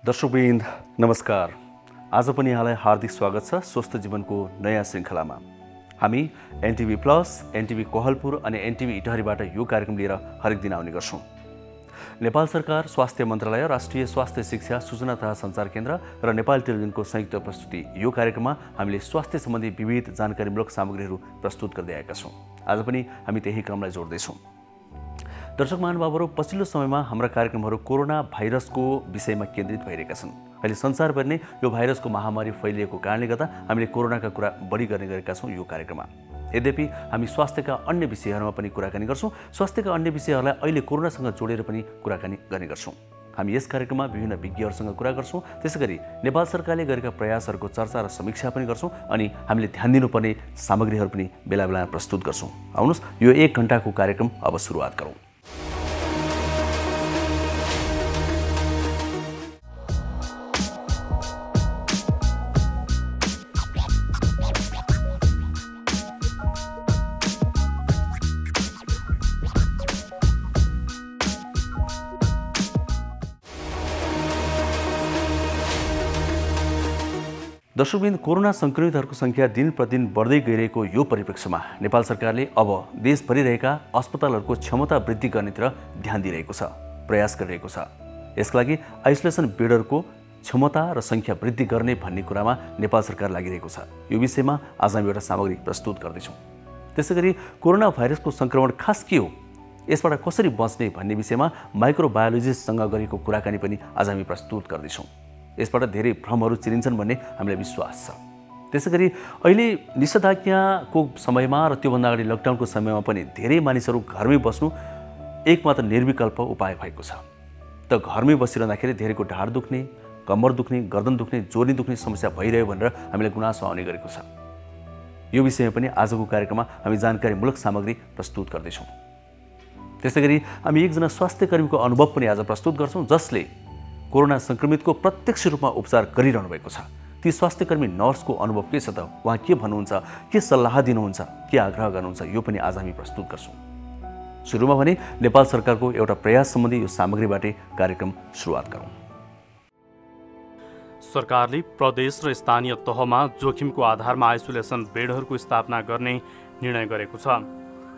दर्शकवृन्द नमस्कार। आज पनि यहाँलाई हार्दिक स्वागत छ स्वस्थ जीवनको नयाँ श्रृङ्खलामा। हामी एनटिभी प्लस, एनटिभी कोहलपुर अनि एनटिभी इटहरीबाट यो कार्यक्रम लिएर हरेक दिन आउने गर्छौँ। नेपाल सरकार, स्वास्थ्य मन्त्रालय, राष्ट्रिय स्वास्थ्य शिक्षा सूचना तथा सञ्चार केन्द्र र नेपाल टेलिभिजनको संयुक्त प्रस्तुति यो कार्यक्रममा हामीले स्वास्थ्य सम्बन्धी विविध जानकारीमूलक सामग्रीहरू प्रस्तुत गर्दै आएका छौँ। आज पनि हामी त्यही क्रमलाई जोड्दैछौँ। दर्शक महानुभावहरू, पछिल्लो समयमा हाम्रा कार्यक्रमहरू कोरोना भाइरसको विषयमा केन्द्रित भइरहेका छन्। अहिले संसारभर नै यो भाइरसको महामारी फैलिएको कारणले गर्दा हामीले कोरोनाका कुरा बढी गर्ने गरेका छौँ यो कार्यक्रममा। यद्यपि हामी स्वास्थ्यका अन्य विषयहरूमा पनि कुराकानी गर्छौँ। स्वास्थ्यका अन्य विषयहरूलाई अहिले कोरोनासँग जोडेर पनि कुराकानी गर्ने गर्छौँ। हामी यस कार्यक्रममा विभिन्न विज्ञहरूसँग कुरा गर्छौँ। त्यसैगरी नेपाल सरकारले गरेका प्रयासहरूको चर्चा र समीक्षा पनि गर्छौँ अनि हामीले ध्यान दिनुपर्ने सामग्रीहरू पनि बेला बेलामा प्रस्तुत गर्छौँ। आउनुहोस् यो 1 घण्टाको कार्यक्रम अब सुरुवात गरौँ। दर्शकवृन्द, कोरोना संक्रमितहरूको संख्या दिन प्रतिदिन बढ्दै गइरहेको यो परिप्रेक्ष्यमा नेपाल सरकारले अब देशभरि रहेका अस्पतालहरूको क्षमता वृद्धि गर्नेतिर ध्यान दिइरहेको छ, प्रयास गरिरहेको छ। यसका लागि आइसोलेसन बेडहरूको क्षमता र संख्या वृद्धि गर्ने भन्ने कुरामा नेपाल सरकार लागिरहेको छ। यो विषयमा आज हामी एउटा सामग्री प्रस्तुत गर्दैछौँ। त्यसैगरी कोरोना भाइरसको संक्रमण खास के हो, यसबाट कसरी बच्ने भन्ने विषयमा माइक्रोबायोलोजिस्टसँग गरेको कुराकानी पनि आज हामी प्रस्तुत गर्दैछौँ। यसबाट धेरै भ्रमहरू चिरिन्छन् भन्ने हामीलाई विश्वास छ। त्यसैगरी अहिले निषेधाज्ञाको समयमा र त्योभन्दा अगाडि लकडाउनको समयमा पनि धेरै मानिसहरू घरमै बस्नु एकमात्र निर्विकल्प उपाय भएको छ। त घरमै बसिरहँदाखेरि धेरैको ढाड दुख्ने, कम्मर दुख्ने, गर्दन दुख्ने, जोर्नी दुख्ने समस्या भइरह्यो भनेर हामीलाई गुनासो आउने गरेको छ। यो विषयमा पनि आजको कार्यक्रममा हामी जानकारीमूलक सामग्री प्रस्तुत गर्दैछौँ। त्यसैगरी हामी एकजना स्वास्थ्य कर्मीको अनुभव पनि आज प्रस्तुत गर्छौँ जसले कोरोना संक्रमितको प्रत्यक्ष रूपमा उपचार गरिरहनु भएको छ। ती स्वास्थ्यकर्मी नर्सको अनुभव के छ त, उहाँ के भन्नुहुन्छ, के सल्लाह दिनुहुन्छ, के आग्रह गर्नुहुन्छ, यो पनि आज हामी प्रस्तुत गर्छौँ। सुरुमा भने नेपाल सरकारको एउटा प्रयास सम्बन्धी यो सामग्रीबाटै कार्यक्रम सुरुवात गरौँ। सरकारले प्रदेश र स्थानीय तहमा जोखिमको आधारमा आइसोलेसन बेडहरूको स्थापना गर्ने निर्णय गरेको छ।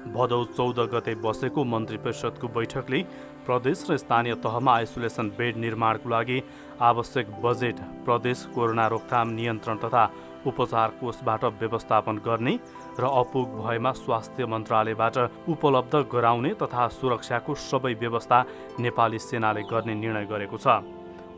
भदौ 14 गते बसेको मन्त्री परिषदको बैठकले प्रदेश र स्थानीय तहमा आइसोलेसन बेड निर्माणको लागि आवश्यक बजेट प्रदेश कोरोना रोकथाम नियन्त्रण तथा उपचार कोषबाट व्यवस्थापन गर्ने र अपुग भएमा स्वास्थ्य मन्त्रालयबाट उपलब्ध गराउने तथा सुरक्षाको सबै व्यवस्था नेपाली सेनाले गर्ने निर्णय गरेको छ।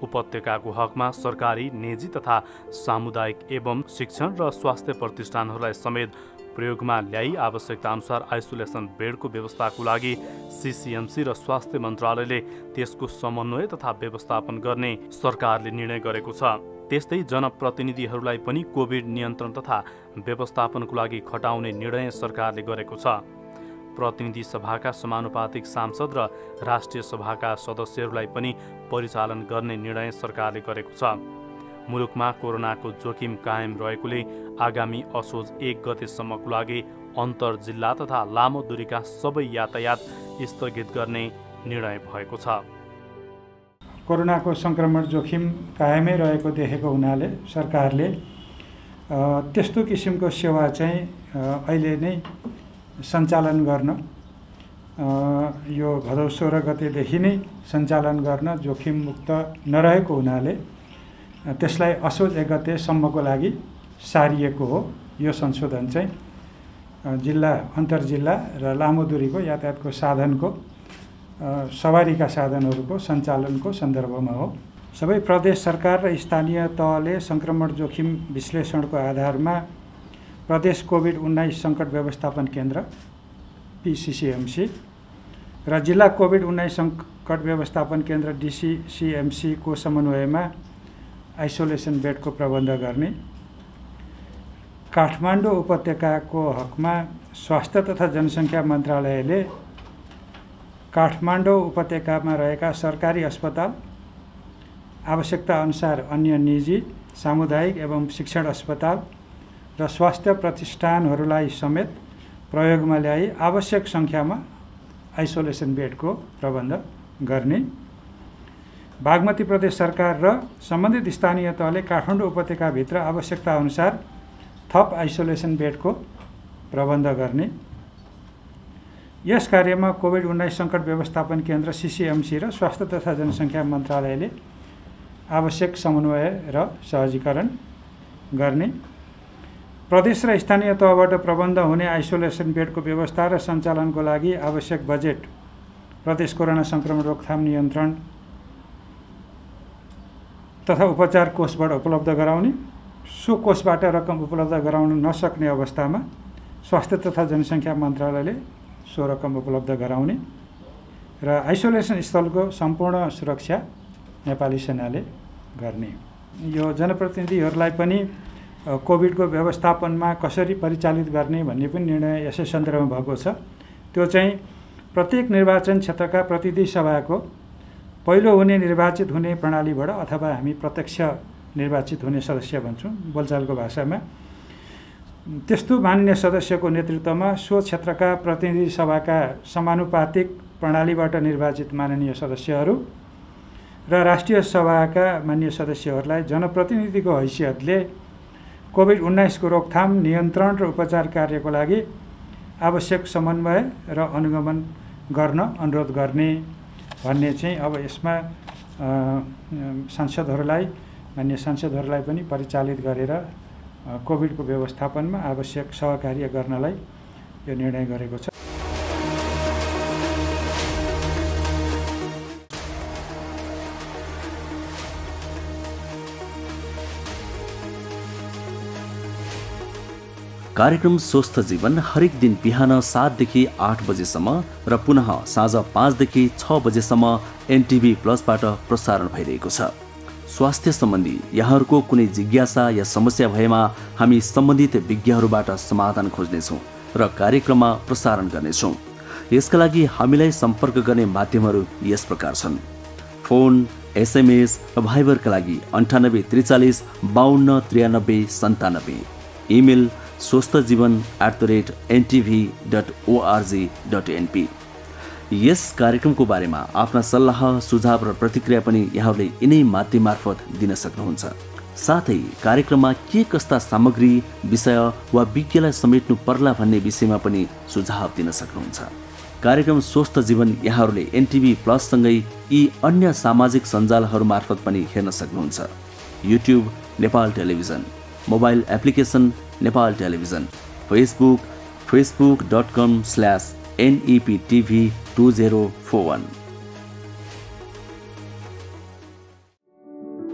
उपत्यकाको हकमा सरकारी, निजी तथा सामुदायिक एवं शिक्षण र स्वास्थ्य प्रतिष्ठानहरूलाई समेत प्रयोगमा ल्याई आवश्यकता अनुसार आइसोलेसन बेडको व्यवस्थाको लागि सीसीएमसी र स्वास्थ्य मन्त्रालयले त्यसको समन्वय तथा व्यवस्थापन गर्ने सरकारले निर्णय गरेको छ। त्यस्तै जनप्रतिनिधिहरूलाई पनि कोभिड नियन्त्रण तथा व्यवस्थापनको लागि खटाउने निर्णय सरकारले गरेको छ। प्रतिनिधि सभाका समानुपातिक सांसद र राष्ट्रिय सभाका सदस्यहरूलाई पनि परिचालन गर्ने निर्णय सरकारले गरेको छ। मुलुकमा कोरोनाको जोखिम कायम रहेकोले आगामी असोज 1 गतेसम्मको लागि अन्तर जिल्ला तथा लामो दूरीका सबै यातायात स्थगित गर्ने निर्णय भएको छ। कोरोनाको संक्रमण जोखिम कायमै रहेको देखेको हुनाले सरकारले त्यस्तो किसिमको सेवा चाहिँ अहिले नै सञ्चालन गर्न, यो भदौ 16 गतेदेखि नै सञ्चालन गर्न जोखिम मुक्त नरहेको हुनाले त्यसलाई असोज 1 गतेसम्मको लागि सारिएको हो। यो संशोधन चाहिँ जिल्ला, अन्तर्जिल्ला र लामो दूरीको यातायातको साधनको सवारीका साधनहरूको सञ्चालनको सन्दर्भमा हो। सबै प्रदेश सरकार र स्थानीय तहले सङ्क्रमण जोखिम विश्लेषणको आधारमा प्रदेश कोभिड-19 सङ्कट व्यवस्थापन केन्द्र PCCMC र जिल्ला कोभिड-19 सङ्कट व्यवस्थापन केन्द्र DCCMC को समन्वयमा आइसोलेसन बेडको प्रबन्ध गर्ने, काठमाडौँ उपत्यकाको हकमा स्वास्थ्य तथा जनसङ्ख्या मन्त्रालयले काठमाडौँ उपत्यकामा रहेका सरकारी अस्पताल, आवश्यकता अनुसार अन्य निजी, सामुदायिक एवं शिक्षण अस्पताल र स्वास्थ्य प्रतिष्ठानहरूलाई समेत प्रयोगमा ल्याई आवश्यक सङ्ख्यामा आइसोलेसन बेडको प्रबन्ध गर्ने। बागमती प्रदेश सरकार र सम्बन्धित स्थानीय तहले काठमाडौँ उपत्यकाभित्र आवश्यकता अनुसार थप आइसोलेसन बेडको प्रबन्ध गर्ने, यस कार्यमा कोभिड-19 सङ्कट व्यवस्थापन केन्द्र CCMC र स्वास्थ्य तथा जनसङ्ख्या मन्त्रालयले आवश्यक समन्वय र सहजीकरण गर्ने, प्रदेश र स्थानीय तहबाट प्रबन्ध हुने आइसोलेसन बेडको व्यवस्था र सञ्चालनको लागि आवश्यक बजेट प्रदेश कोरोना सङ्क्रमण रोकथाम नियन्त्रण तथा उपचार कोषबाट उपलब्ध गराउने, सो कोषबाट रकम उपलब्ध गराउन नसक्ने अवस्थामा स्वास्थ्य तथा जनसङ्ख्या मन्त्रालयले सो रकम उपलब्ध गराउने र आइसोलेसन स्थलको सम्पूर्ण सुरक्षा नेपाली सेनाले गर्ने। यो जनप्रतिनिधिहरूलाई पनि कोभिडको व्यवस्थापनमा कसरी परिचालित गर्ने भन्ने पनि निर्णय यसै सन्दर्भमा भएको छ। त्यो चाहिँ प्रत्येक निर्वाचन क्षेत्रका प्रतिनिधि सभाको पहिलो हुने निर्वाचित हुने प्रणालीबाट अथवा हामी प्रत्यक्ष निर्वाचित हुने सदस्य भन्छौँ बोलचालको भाषामा, त्यस्तो मान्य सदस्यको नेतृत्वमा सो क्षेत्रका प्रतिनिधि सभाका समानुपातिक प्रणालीबाट निर्वाचित माननीय सदस्यहरू र राष्ट्रिय सभाका मान्य सदस्यहरूलाई जनप्रतिनिधिको हैसियतले कोभिड-19 को रोकथाम नियन्त्रण र उपचार कार्यको लागि आवश्यक समन्वय र अनुगमन गर्न अनुरोध गर्ने भन्ने चाहिँ अब यसमा सांसदहरूलाई मान्य सांसदहरूलाई पनि परिचालित गरेर कोभिडको व्यवस्थापनमा आवश्यक सहकार्य गर्नलाई यो निर्णय गरेको छ। कार्यक्रम स्वस्थ जीवन हरेक दिन बिहान 7 देखि 8 बजेसम्म र पुनः साँझ 5 देखि 6 बजेसम्म NTV प्लसबाट प्रसारण भइरहेको छ। स्वास्थ्य सम्बन्धी यहाँहरूको कुनै जिज्ञासा या समस्या भएमा हामी सम्बन्धित विज्ञहरूबाट समाधान खोज्नेछौँ र कार्यक्रममा प्रसारण गर्नेछौँ। यसका लागि हामीलाई सम्पर्क गर्ने माध्यमहरू यस प्रकार छन्: फोन, SMS र भाइबरका लागि 98 43 52 93 97, इमेल swasthajjeevan@ntv.org.np। यस कार्यक्रमको बारेमा आफ्ना सल्लाह सुझाव र प्रतिक्रिया पनि यहाँहरूले यिनै माध्यम मार्फत दिन सक्नुहुन्छ। साथै कार्यक्रममा के कस्ता सामग्री, विषय वा विज्ञलाई समेट्नु पर्ला भन्ने विषयमा पनि सुझाव दिन सक्नुहुन्छ। कार्यक्रम स्वस्थ जीवन यहाँहरूले NTV प्लससँगै यी अन्य सामाजिक सञ्जालहरू मार्फत पनि हेर्न सक्नुहुन्छ। YouTube Nepal television, mobile application Nepal television, Facebook facebook.com/NEPTV2041।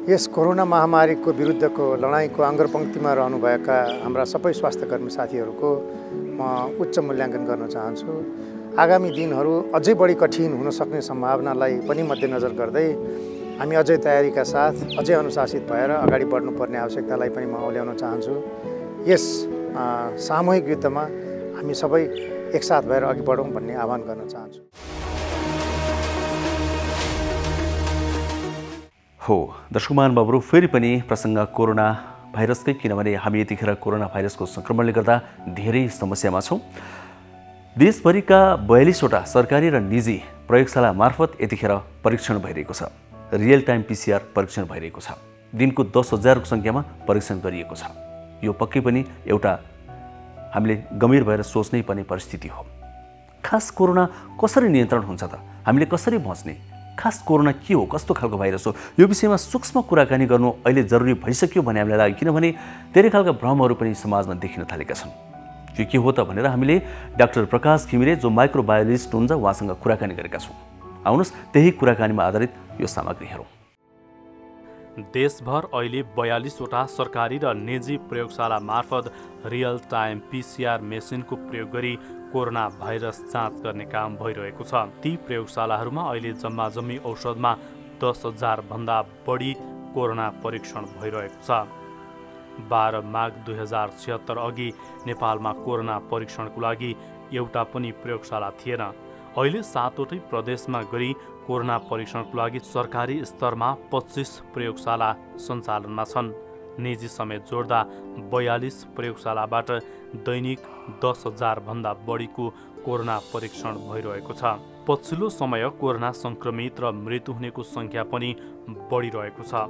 यस कोरोना महामारीको विरुद्धको लडाईँको अग्रपङ्क्तिमा रहनुभएका हाम्रा सबै स्वास्थ्यकर्मी साथीहरूको म उच्च मूल्याङ्कन गर्न चाहन्छु। आगामी दिनहरू अझै बढी कठिन हुन सक्ने सम्भावनालाई पनि मध्यनजर गर्दै हामी अझै तयारीका साथ अझै अनुशासित भएर अगाडि बढ्नुपर्ने आवश्यकतालाई पनि म औल्याउन चाहन्छु। यस सामूहिक युद्धमा हामी सबै एकसाथ भएर अघि बढौँ भन्ने आह्वान गर्न चाहन्छु। हो दर्शक महानुभावहरू, फेरि पनि प्रसङ्ग कोरोना भाइरसकै, किनभने हामी यतिखेर कोरोना भाइरसको सङ्क्रमणले गर्दा धेरै समस्यामा छौँ। देशभरिका 42वटा सरकारी र निजी प्रयोगशाला मार्फत यतिखेर परीक्षण भइरहेको छ। रियल टाइम PCR परीक्षण भइरहेको छ। दिनको 10,000को सङ्ख्यामा परीक्षण गरिएको छ। यो पक्कै पनि एउटा हामीले गम्भीर भएर सोच्नै पर्ने परिस्थिति हो। खास कोरोना कसरी नियन्त्रण हुन्छ त? हामीले कसरी बच्ने? खास कोरोना के हो, कस्तो खालको भाइरस हो, यो विषयमा सूक्ष्म कुराकानी गर्नु अहिले जरुरी भइसक्यो भन्ने हामीलाई लाग्यो। किनभने धेरै खालका भ्रमहरू पनि समाजमा देखिन थालेका छन्। यो के हो त भनेर हामीले डाक्टर प्रकाश घिमिरे जो माइक्रोबायोलोजिस्ट हुनुहुन्छ उहाँसँग कुराकानी गरेका छौँ। आउनुहोस् त्यही कुराकानीमा आधारित यो सामग्री हेरौँ। देशभर अहिले 42वटा सरकारी र निजी प्रयोगशाला मार्फत रियल टाइम PCR मेसिनको प्रयोग गरी कोरोना भाइरस जाँच गर्ने काम भइरहेको छ। ती प्रयोगशालाहरूमा अहिले जम्मी औषधमा 10,000 भन्दा बढी कोरोना परीक्षण भइरहेको छ। 12 माघ 2076 अघि नेपालमा कोरोना परीक्षणको लागि एउटा पनि प्रयोगशाला थिएन। अहिले 7वटै प्रदेशमा गरी कोरोना परीक्षणको लागि सरकारी स्तरमा 25 प्रयोगशाला सञ्चालनमा छन्। निजी समेत जोड्दा 42 प्रयोगशालाबाट दैनिक 10,000 भन्दा बढीको कोरोना परीक्षण भइरहेको छ। पछिल्लो समय कोरोना संक्रमित र मृत्यु हुनेको सङ्ख्या पनि बढिरहेको छ,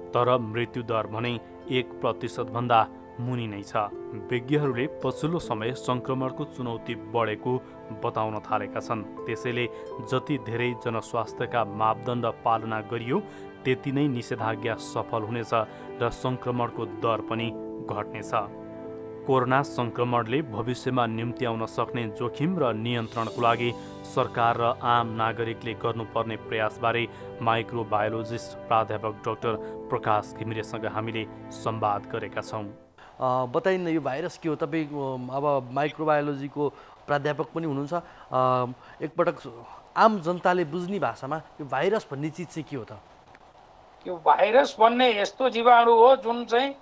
तर मृत्युदर भने 1% भन्दा मुनि नै छ। विज्ञहरूले पछिल्लो समय संक्रमणको चुनौती बढेको बताउन थालेका छन्। त्यसैले जति धेरै जनस्वास्थ्यका मापदण्ड पालना गरियो त्यति नै निषेधाज्ञा सफल हुनेछ र संक्रमणको दर पनि घट्नेछ। कोरोना संक्रमणले भविष्यमा निम्ति आउन सक्ने जोखिम र नियन्त्रणको लागि सरकार र आम नागरिकले गर्नुपर्ने प्रयासबारे माइक्रोबायोलोजिस्ट प्राध्यापक डाक्टर प्रकाश घिमिरेसँग हामीले संवाद गरेका छौँ। बताइन्न यो भाइरस के हो? तपाईँ अब माइक्रोबायोलोजीको प्राध्यापक पनि हुनुहुन्छ। एकपटक आम जनताले बुझ्ने भाषामा यो भाइरस भन्ने चिज चाहिँ के हो त? यो भाइरस भन्ने यस्तो जीवाणु हो जुन चाहिँ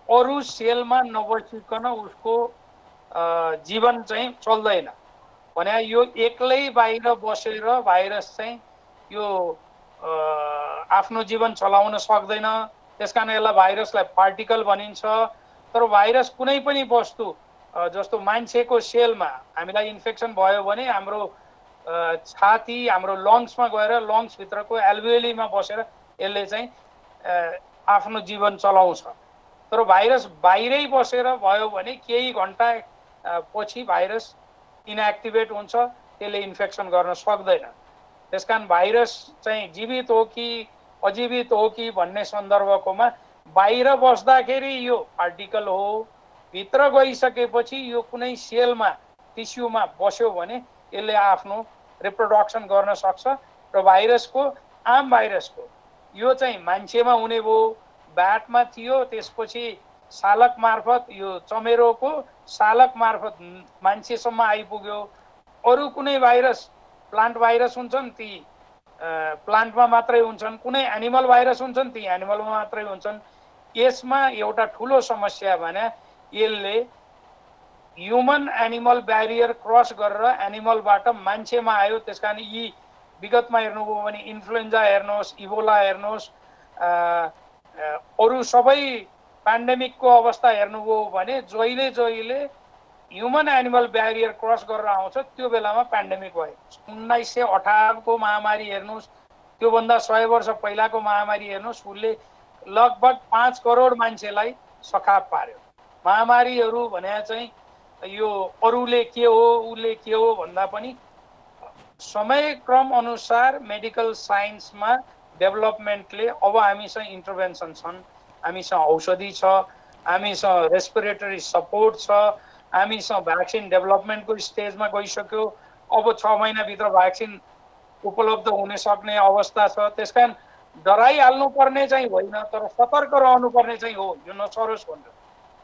अरू सेलमा नबसिकन उसको जीवन चाहिँ चल्दैन। भने यो एक्लै बाहिर बसेर भाइरस चाहिँ यो आफ्नो जीवन चलाउन सक्दैन। त्यसकारण यसलाई भाइरसलाई पार्टिकल भनिन्छ। तर भाइरस कुनै पनि वस्तु जस्तो मान्छेको सेलमा हामीलाई इन्फेक्सन भयो भने हाम्रो छाती हाम्रो लङ्समा गएर लङ्सभित्रको एल्भियोलीमा बसेर यसले चाहिँ आफ्नो जीवन चलाउँछ। तर भाइरस बाहिरै बसेर भयो भने केही घन्टा पछि भाइरस इनएक्टिभेट हुन्छ, त्यसले इन्फेक्सन गर्न सक्दैन। त्यसकारण भाइरस चाहिँ जीवित हो कि अजीवित हो कि भन्ने सन्दर्भकोमा बाहिर बस्दाखेरि यो पार्टिकल हो, भित्र गइसकेपछि यो कुनै सेलमा टिस्युमा बस्यो भने यसले आफ्नो रिप्रोडक्सन गर्न सक्छ। र भाइरसको आम भाइरसको यो चाहिँ मान्छेमा हुने भयो, ब्याटमा थियो, त्यसपछि सालक मार्फत यो चमेरोको सालक मार्फत मान्छेसम्म आइपुग्यो। अरू कुनै भाइरस प्लान्ट भाइरस हुन्छन् ती प्लान्टमा मात्रै हुन्छन्, कुनै एनिमल भाइरस हुन्छन् ती एनिमलमा मात्रै हुन्छन्। यसमा एउटा ठुलो समस्या भने यसले ह्युमन एनिमल ब्यारियर क्रस गरेर एनिमलबाट मान्छेमा आयो। त्यसकारण यी विगतमा हेर्नुभयो भने इन्फ्लुएन्जा हेर्नुहोस्, इबोला हेर्नुहोस्, अरू सबै पेन्डेमिकको अवस्था हेर्नुभयो भने जहिले जहिले ह्युमन एनिमल ब्यारियर क्रस गरेर आउँछ त्यो बेलामा पेन्डेमिक भयो। 1918 को महामारी हेर्नुहोस्, त्योभन्दा 100 वर्ष पहिलाको महामारी हेर्नुहोस्, उसले लगभग 5 करोड मान्छेलाई सखाप पार्यो। महामारीहरू भने चाहिँ यो अरूले के हो उसले के हो भन्दा पनि समयक्रम अनुसार मेडिकल साइन्समा डेभलपमेन्टले अब हामीसँग इन्टरभेन्सन छन्, हामीसँग औषधि छ, हामीसँग रेस्पिरेटरी सपोर्ट छ, हामीसँग भ्याक्सिन डेभलपमेन्टको स्टेजमा गइसक्यो। अब 6 महिनाभित्र भ्याक्सिन उपलब्ध हुन सक्ने अवस्था छ। त्यसकारण डराइहाल्नु पर्ने चाहिँ होइन, तर सतर्क रहनुपर्ने चाहिँ हो, यो नसरोस् भनेर।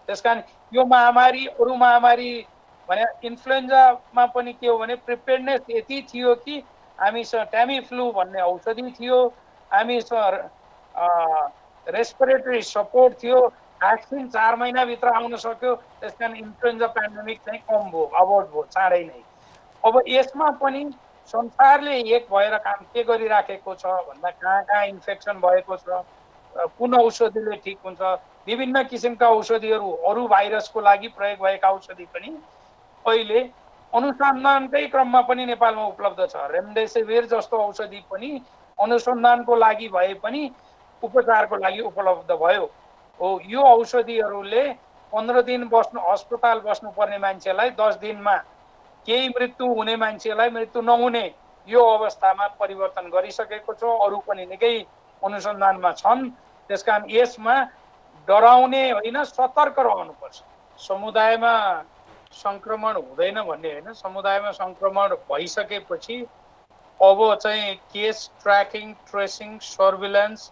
त्यसकारण यो महामारी अरू महामारी भने इन्फ्लुएन्जामा पनि के हो भने प्रिपेयर्डनेस यति थियो कि हामीसँग ट्यामिफ्लू भन्ने औषधि थियो, हामीसँग रेस्पिरेटरी सपोर्ट थियो, भ्याक्सिन 4 महिनाभित्र आउन सक्यो। त्यसकारण इन्फ्लुएन्जा पेन्डेमिक चाहिँ कम भयो, अभोइड भयो चाँडै नै। अब यसमा पनि संसारले एक भएर काम के गरिराखेको छ भन्दा कहाँ कहाँ इन्फेक्सन भएको छ, कुन औषधिले ठिक हुन्छ, विभिन्न किसिमका औषधिहरू अरू भाइरसको लागि प्रयोग भएका औषधि पनि अहिले अनुसन्धानकै क्रममा पनि नेपालमा उपलब्ध छ। रेमडेसिभिर जस्तो औषधि पनि अनुसन्धानको लागि भए पनि उपचारको लागि उपलब्ध भयो हो। यो औषधिहरूले 15 दिन बस्नु अस्पताल बस्नुपर्ने मान्छेलाई 10 दिनमा, केही मृत्यु हुने मान्छेलाई मृत्यु नहुने यो अवस्थामा परिवर्तन गरिसकेको छ। अरू पनि निकै अनुसन्धानमा छन्। त्यसकारण यसमा डराउने होइन, सतर्क रहनुपर्छ। समुदायमा संक्रमण हुँदैन भन्ने होइन, समुदायमा संक्रमण भइसकेपछि अब चाहिँ केस ट्र्याकिङ, ट्रेसिङ, सर्भिलेन्स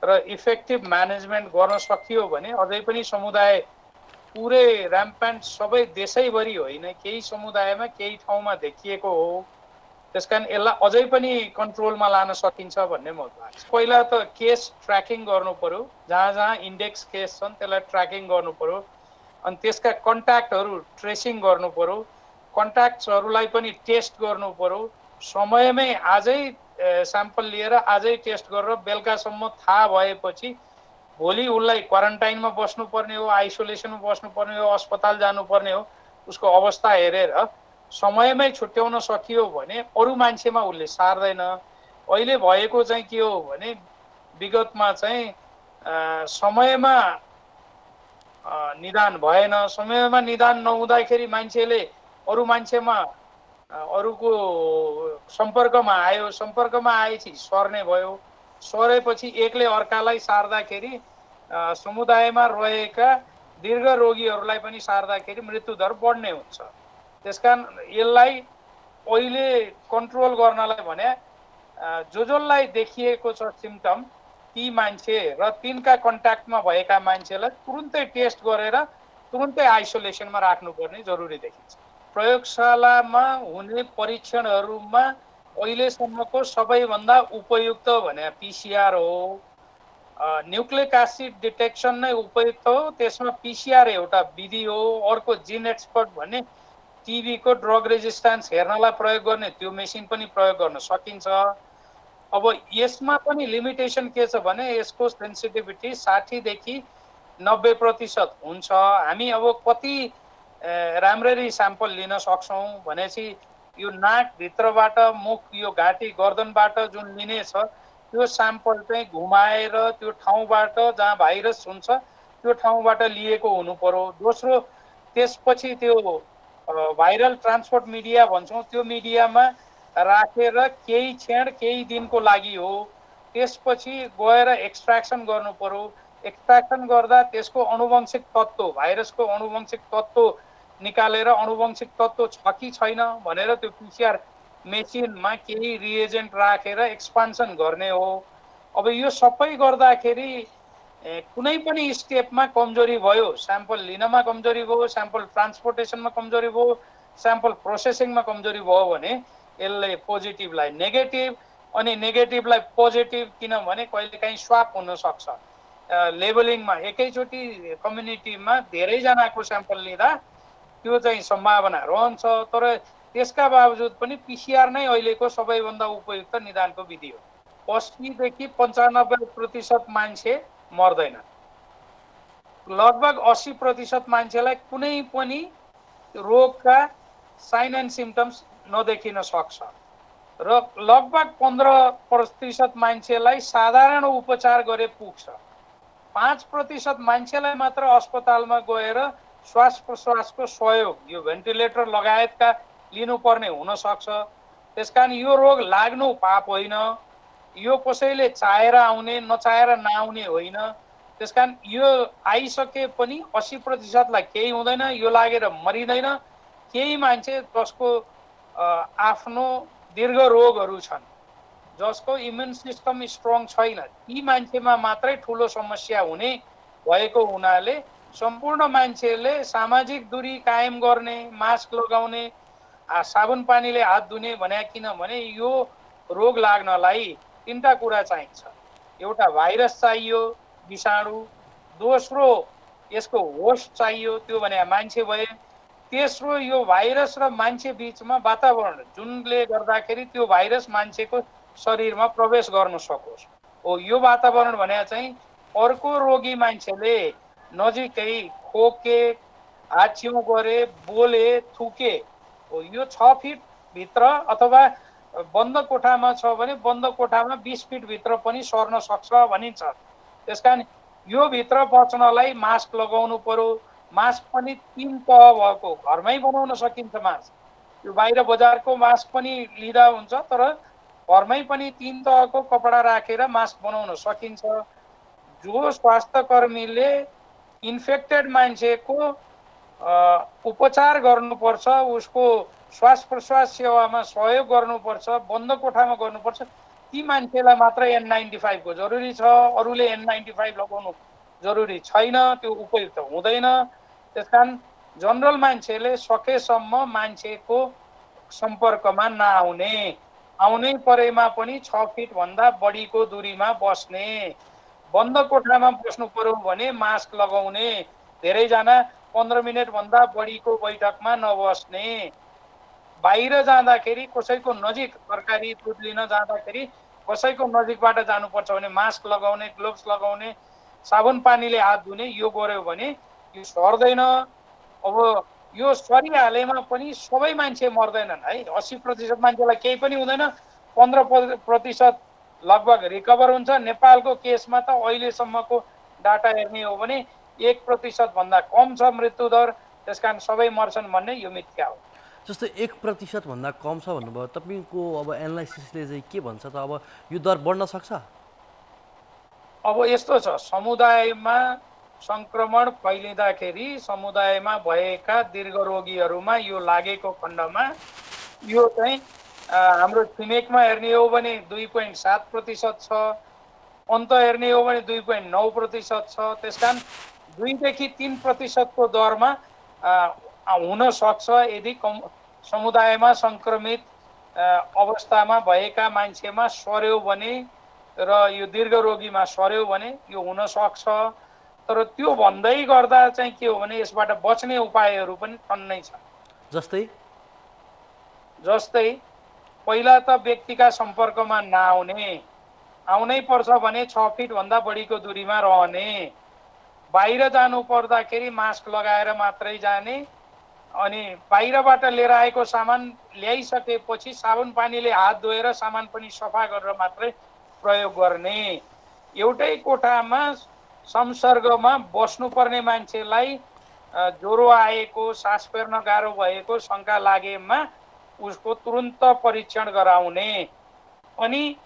र इफेक्टिभ म्यानेजमेन्ट गर्न सकियो भने अझै पनि समुदाय पुरै ऱ्याम्पेन्ट सबै देशैभरि होइन, केही समुदायमा केही ठाउँमा देखिएको हो। त्यसकारण यसलाई अझै पनि कन्ट्रोलमा लान सकिन्छ भन्ने मलाई लाग्छ। पहिला त केस ट्र्याकिङ गर्नु पर्यो, जहाँ जहाँ इन्डेक्स केस छन् त्यसलाई ट्र्याकिङ गर्नु पर्यो। अनि त्यसका कन्ट्याक्टहरू ट्रेसिङ गर्नु पर्यो, कन्ट्याक्ट्सहरूलाई पनि टेस्ट गर्नु पर्यो। समयमै आजै स्याम्पल लिएर आजै टेस्ट गरेर बेलुकासम्म थाहा भएपछि भोलि उसलाई क्वारेन्टाइनमा बस्नुपर्ने हो, आइसोलेसनमा बस्नुपर्ने हो, अस्पताल जानुपर्ने हो। उसको अवस्था हेरेर समयमै छुट्याउन सकियो भने अरू मान्छेमा उसले सार्दैन। अहिले भएको चाहिँ के हो भने विगतमा चाहिँ समयमा निदान भएन, समयमा निदान नहुँदाखेरि मान्छेले अरू मान्छेमा अरूको सम्पर्कमा आयो, सम्पर्कमा आएपछि सर्ने भयो, सरेपछि एकले अर्कालाई सार्दाखेरि समुदायमा रहेका दीर्घ रोगीहरूलाई पनि सार्दाखेरि मृत्युदर बढ्ने हुन्छ। त्यसकारण यसलाई अहिले कन्ट्रोल गर्नलाई भने जसलाई देखिएको छ सिम्टम ती मान्छे र तिनका कन्ट्याक्टमा भएका मान्छेलाई तुरुन्तै टेस्ट गरेर तुरुन्तै आइसोलेसनमा राख्नुपर्ने जरुरी देखिन्छ। प्रयोगशालामा हुने परीक्षणहरूमा अहिलेसम्मको सबैभन्दा उपयुक्त भने पिसिआर हो। न्युक्लिक एसिड डिटेक्सन नै उपयुक्त हो, त्यसमा पिसिआर एउटा विधि हो। अर्को जिन एक्सपर्ट भन्ने टिबीको ड्रग रेजिस्टेन्स हेर्नलाई प्रयोग गर्ने त्यो मेसिन पनि प्रयोग गर्न सकिन्छ। अब यसमा पनि लिमिटेसन के छ भने यसको सेन्सिटिभिटी 60 देखि 90% हुन्छ। हामी अब कति राम्ररी स्याम्पल लिन सक्छौँ भनेपछि यो नाक भित्रबाट मुख यो घाँटी गर्दनबाट जुन लिने छ त्यो स्याम्पल चाहिँ घुमाएर त्यो ठाउँबाट जहाँ भाइरस हुन्छ त्यो ठाउँबाट लिएको हुनु पर्यो। दोस्रो त्यसपछि त्यो भाइरल ट्रान्सपोर्ट मिडिया भन्छौँ त्यो मिडियामा राखेर केही क्षण केही दिनको लागि हो। त्यसपछि गएर एक्सट्र्याक्सन गर्नु पर्यो। एक्सट्र्याक्सन गर्दा त्यसको आनुवंशिक तत्त्व भाइरसको आनुवंशिक तत्त्व निकालेर आनुवंशिक तत्त्व छ कि छैन भनेर त्यो पिसिआर मेसिनमा केही रिएजेन्ट राखेर एक्सपान्सन गर्ने हो। अब यो सबै गर्दाखेरि कुनै पनि स्टेपमा कमजोरी भयो, स्याम्पल लिनमा कमजोरी भयो, स्याम्पल ट्रान्सपोर्टेसनमा कमजोरी भयो, स्याम्पल प्रोसेसिङमा कमजोरी भयो भने यसले पोजिटिभलाई नेगेटिभ अनि नेगेटिभलाई पोजिटिभ किनभने कहिलेकाहीँ स्वाप हुन सक्छ। लेबलिङमा एकैचोटि कम्युनिटीमा धेरैजनाको स्याम्पल लिँदा त्यो चाहिँ सम्भावना रहन्छ। तर त्यसका बावजुद पनि पिसिआर नै अहिलेको सबैभन्दा उपयुक्त निदानको विधि हो। 80 देखि 95% मान्छे मर्दैन। लगभग 80% मान्छेलाई कुनै पनि रोगका साइन एन्ड सिम्टम्स नदेखिन सक्छ र लगभग 15% मान्छेलाई साधारण उपचार गरे पुग्छ। 5% मान्छेलाई मात्र अस्पतालमा गएर श्वास प्रश्वासको सहयोग यो भेन्टिलेटर लगायतका लिनुपर्ने हुन सक्छ। त्यसकारण यो रोग लाग्नु पाप होइन, यो कसैले चाहेर आउने नचाहेर नआउने होइन। त्यसकारण यो आइसके पनि 80%लाई केही हुँदैन, यो लागेर मरिँदैन। केही मान्छे जसको आफ्नो दीर्घ रोगहरू छन्, जसको इम्युन सिस्टम स्ट्रङ छैन, ती मान्छेमा मात्रै ठुलो समस्या हुने भएको हुनाले सम्पूर्ण मान्छेले सामाजिक दूरी कायम गर्ने, मास्क लगाउने, साबुन पानीले हात धुने भने किनभने यो रोग लाग्नलाई 3टा कुरा चाहिन्छ। एउटा भाइरस चाहियो विषाणु, दोस्रो यसको होस्ट चाहियो त्यो भने मान्छे भए, तेस्रो यो भाइरस र मान्छे बीचमा वातावरण जुनले गर्दाखेरि त्यो भाइरस मान्छेको शरीरमा प्रवेश गर्न सकोस्। हो यो वातावरण भने चाहिँ अर्को रोगी मान्छेले नजिकै खोके, हाछिउँ गरे, बोले, थुके, यो 6 फिट भित्र अथवा बन्द कोठामा छ भने बन्द कोठामा 20 फिट भित्र पनि सर्न सक्छ भनिन्छ। त्यसकारण यो भित्र बच्नलाई मास्क लगाउनु पर्यो। मास्क पनि 3 तह भएको, घरमै बनाउन सकिन्छ मास्क। यो बाहिर बजारको मास्क पनि लिँदा हुन्छ, तर घरमै पनि 3 तहको कपडा राखेर मास्क बनाउन सकिन्छ। जो स्वास्थ्यकर्मीले इन्फेक्टेड मान्छेको उपचार गर्नुपर्छ, उसको श्वास प्रश्वास सेवामा सहयोग गर्नुपर्छ, बन्द कोठामा गर्नुपर्छ, ती मान्छेलाई मात्र N95 को जरुरी छ। अरूले N95 लगाउनु जरुरी छैन, त्यो उपयुक्त हुँदैन। त्यसकारण जनरल मान्छेले सकेसम्म मान्छेको सम्पर्कमा नआउने, आउनै परेमा पनि 6 फिट भन्दा बढीको दूरीमा बस्ने, बन्द कोठामा बस्नु पर्यो भने मास्क लगाउने, धेरैजना 15 मिनट भन्दा बढीको बैठकमा नबस्ने, बाहिर जाँदाखेरि कसैको नजिक तरकारी दुध लिन जाँदाखेरि कसैको नजिकबाट जानुपर्छ भने मास्क लगाउने, ग्लोभ्स लगाउने, साबुन पानीले हात धुने, यो गर्यो भने यो सर्दैन। अब यो सरिहालेमा पनि सबै मान्छे मर्दैनन् है। 80% मान्छेलाई केही पनि हुँदैन, 15% लगभग रिकभर हुन्छ। नेपालको केसमा त अहिलेसम्मको डाटा हेर्ने हो भने 1% भन्दा कम छ मृत्युदर। त्यसकारण सबै मर्छन् भन्ने यो मिथ्या हो। जस्तै 1% भन्दा कम छ भन्नुभयो, तपाईँको अब एनालाइसिसले चाहिँ के भन्छ त? अब यो दर बढ्न सक्छ? अब यस्तो छ, समुदायमा सङ्क्रमण फैलिँदाखेरि समुदायमा भएका दीर्घ रोगीहरूमा यो लागेको खण्डमा यो चाहिँ हाम्रो छिमेकमा हेर्ने हो भने 2.7% छ, अन्त हेर्ने हो भने 2.9% छ। त्यसकारण 2 देखि 3% को दरमा हुन सक्छ यदि समुदायमा सङ्क्रमित अवस्थामा भएका मान्छेमा सर्यो भने र यो दीर्घ रोगीमा सर्यो भने यो हुन सक्छ। तर त्यो भन्दै गर्दा चाहिँ के हो भने यसबाट बच्ने उपायहरू पनि टन्नै छ। जस्तै पहिला त व्यक्तिका सम्पर्कमा नआउने, आउनै पर्छ भने 6 फिट भन्दा बढीको दूरीमा रहने, बाहिर जानु पर्दाखेरि मास्क लगाएर मात्रै जाने, अनि बाहिरबाट लिएर आएको सामान ल्याइसकेपछि साबुन पानीले हात धोएर सामान पनि सफा गरेर मात्रै प्रयोग गर्ने। एउटै कोठामा संसर्गमा बस्नुपर्ने मान्छेलाई ज्वरो आएको, सास फेर्न गाह्रो भएको शङ्का लागेमा उसको तुरुन्त परीक्षण गराउने, अनि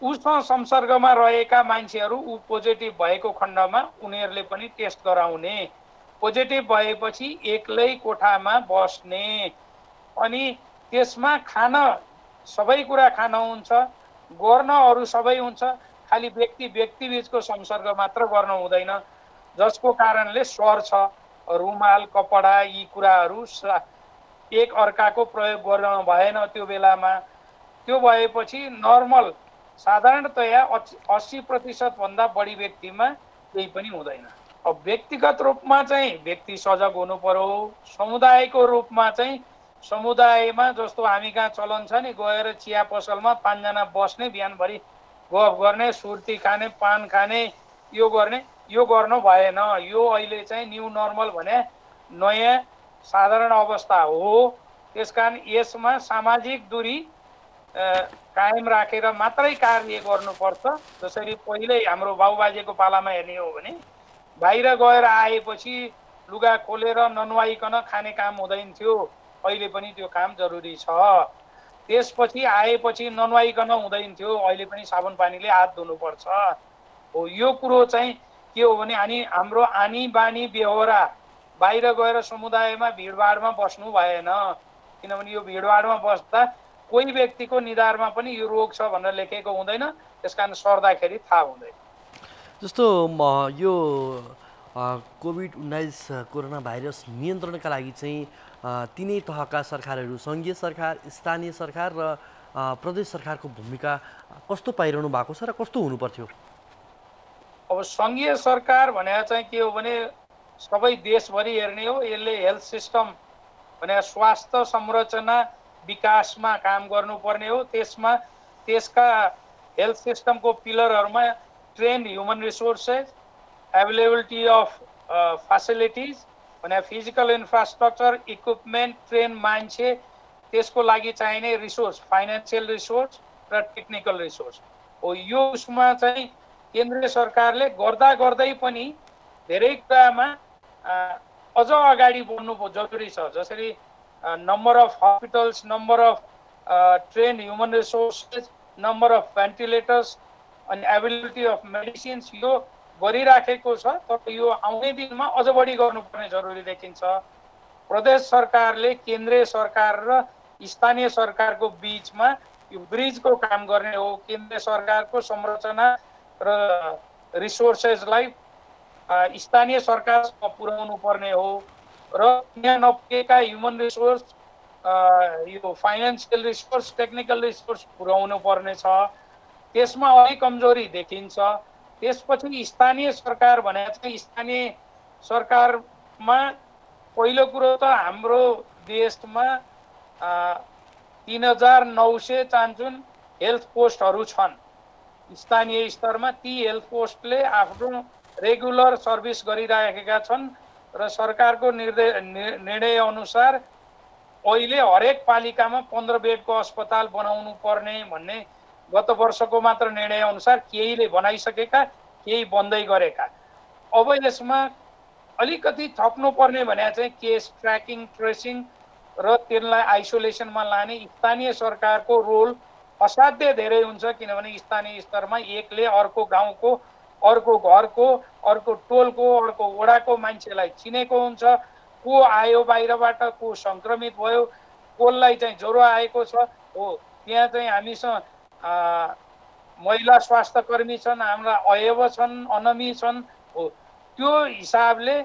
उसँग संसर्गमा रहेका मान्छेहरू ऊ पोजिटिभ भएको खण्डमा उनीहरूले पनि टेस्ट गराउने। पोजिटिभ भएपछि एक्लै कोठामा बस्ने, अनि त्यसमा खान सबै कुरा खान हुन्छ, गर्न अरू सबै हुन्छ, खालि व्यक्ति बीचको संसर्ग मात्र गर्न हुँदैन, जसको कारणले सर्छ। रुमाल, कपडा यी कुराहरू एक अर्काको प्रयोग गर्न भएन त्यो बेलामा। त्यो भएपछि नर्मल साधारणतया 80% भन्दा बढी व्यक्तिमा केही पनि हुँदैन। अब व्यक्तिगत रूपमा चाहिँ व्यक्ति सजग हुनु पर्यो। समुदायको रूपमा चाहिँ समुदायमा जस्तो हामी कहाँ चलन छ नि, गएर चिया पसलमा 5 जना बस्ने, बिहानभरि गफ गर्ने, सुर्ती खाने, पान खाने, यो गर्ने, यो गर्नु भएन। यो अहिले चाहिँ न्यू नर्मल भने नयाँ साधारण अवस्था हो। त्यसकारण यसमा सामाजिक दूरी कायम राखेर मात्रै कार्य गर्नुपर्छ। जसरी पहिले हाम्रो बाबुबाजेको पालामा हेर्ने हो भने बाहिर गएर आएपछि लुगा खोलेर ननुहाइकन खाने काम हुँदैन थियो, अहिले पनि त्यो काम जरुरी छ। त्यसपछि आएपछि ननुहाइकन हुँदैन थियो, अहिले पनि साबुन पानीले हात धुनुपर्छ हो। यो कुरो चाहिँ के हो भने हाम्रो आनी बानी बेहोरा बाहिर गएर समुदायमा भिडभाडमा बस्नु भएन, किनभने यो भिडभाडमा बस्दा कोही व्यक्तिको निधारमा पनि यो रोग छ भनेर लेखेको हुँदैन, त्यसकारण सर्दाखेरि थाहा हुँदैन। जस्तो यो कोभिड-19 कोरोना भाइरस नियन्त्रणका लागि चाहिँ तिनै तहका सरकारहरू, सङ्घीय सरकार, स्थानीय सरकार र प्रदेश सरकारको भूमिका कस्तो पाइरहनु भएको छ र कस्तो हुनुपर्थ्यो? अब सङ्घीय सरकार भनेर चाहिँ के हो भने सबै देशभरि हेर्ने हो। यसले हेल्थ सिस्टम भने स्वास्थ्य संरचना विकासमा काम गर्नुपर्ने हो। त्यसमा त्यसका हेल्थ सिस्टमको पिलरहरूमा trained human resources, availability of facilities भने फिजिकल इन्फ्रास्ट्रक्चर, इक्विपमेन्ट, ट्रेन मान्छे, त्यसको लागि चाहिने रिसोर्स, फाइनेन्सियल रिसोर्स र टेक्निकल रिसोर्स हो। यो उसमा चाहिँ केन्द्रीय सरकारले गर्दै पनि धेरै कुरामा अझ अगाडि बढ्नु जरुरी छ। जसरी number of hospitals, number of trained human resources, number of ventilators अनि एभाइलेबिलिटी अफ मेडिसिन्स, यो गरिराखेको छ। तर यो आउने दिनमा अझ बढी गर्नुपर्ने जरुरी देखिन्छ। प्रदेश सरकारले केन्द्रीय सरकार र स्थानीय सरकारको बीचमा यो ब्रिजको काम गर्ने हो। केन्द्रीय सरकारको संरचना र रिसोर्सेसलाई स्थानीय सरकारसम्म पुर्याउनु पर्ने हो र यहाँ नपुगेका ह्युमन रिसोर्स, यो फाइनेन्सियल रिसोर्स, टेक्निकल रिसोर्स पुर्याउनु पर्ने छ। त्यसमा अलिक कमजोरी देखिन्छ। त्यसपछि स्थानीय सरकार भने चाहिँ स्थानीय सरकारमा पहिलो कुरो त हाम्रो देशमा 3900 चान्चुन हेल्थ पोस्टहरू छन् स्थानीय स्तरमा। ती हेल्थ पोस्टले आफ्नो रेगुलर सर्भिस गरिरहेका छन् र सरकारको निर्णय अनुसार अहिले हरेक पालिकामा 15 बेडको अस्पताल बनाउनु पर्ने भन्ने गत वर्षको मात्र निर्णय अनुसार केहीले बनाइसकेका, केही बन्दै गरेका। अब यसमा अलिकति थप्नुपर्ने भने चाहिँ केस ट्र्याकिङ, ट्रेसिङ र त्यसलाई आइसोलेसनमा लाने स्थानीय सरकारको रोल असाध्य धेरै हुन्छ, किनभने स्थानीय स्तरमा एकले अर्को गाउँको, अर्को घरको, अर्को टोलको, अर्को वडाको मान्छेलाई चिनेको हुन्छ। को आयो बाहिरबाट, को सङ्क्रमित भयो, कसलाई चाहिँ ज्वरो आएको छ, हो त्यहाँ चाहिँ हामीसँग महिला स्वास्थ्य कर्मी छन्, हाम्रा अयव छन्, अनमी छन्, हो त्यो हिसाबले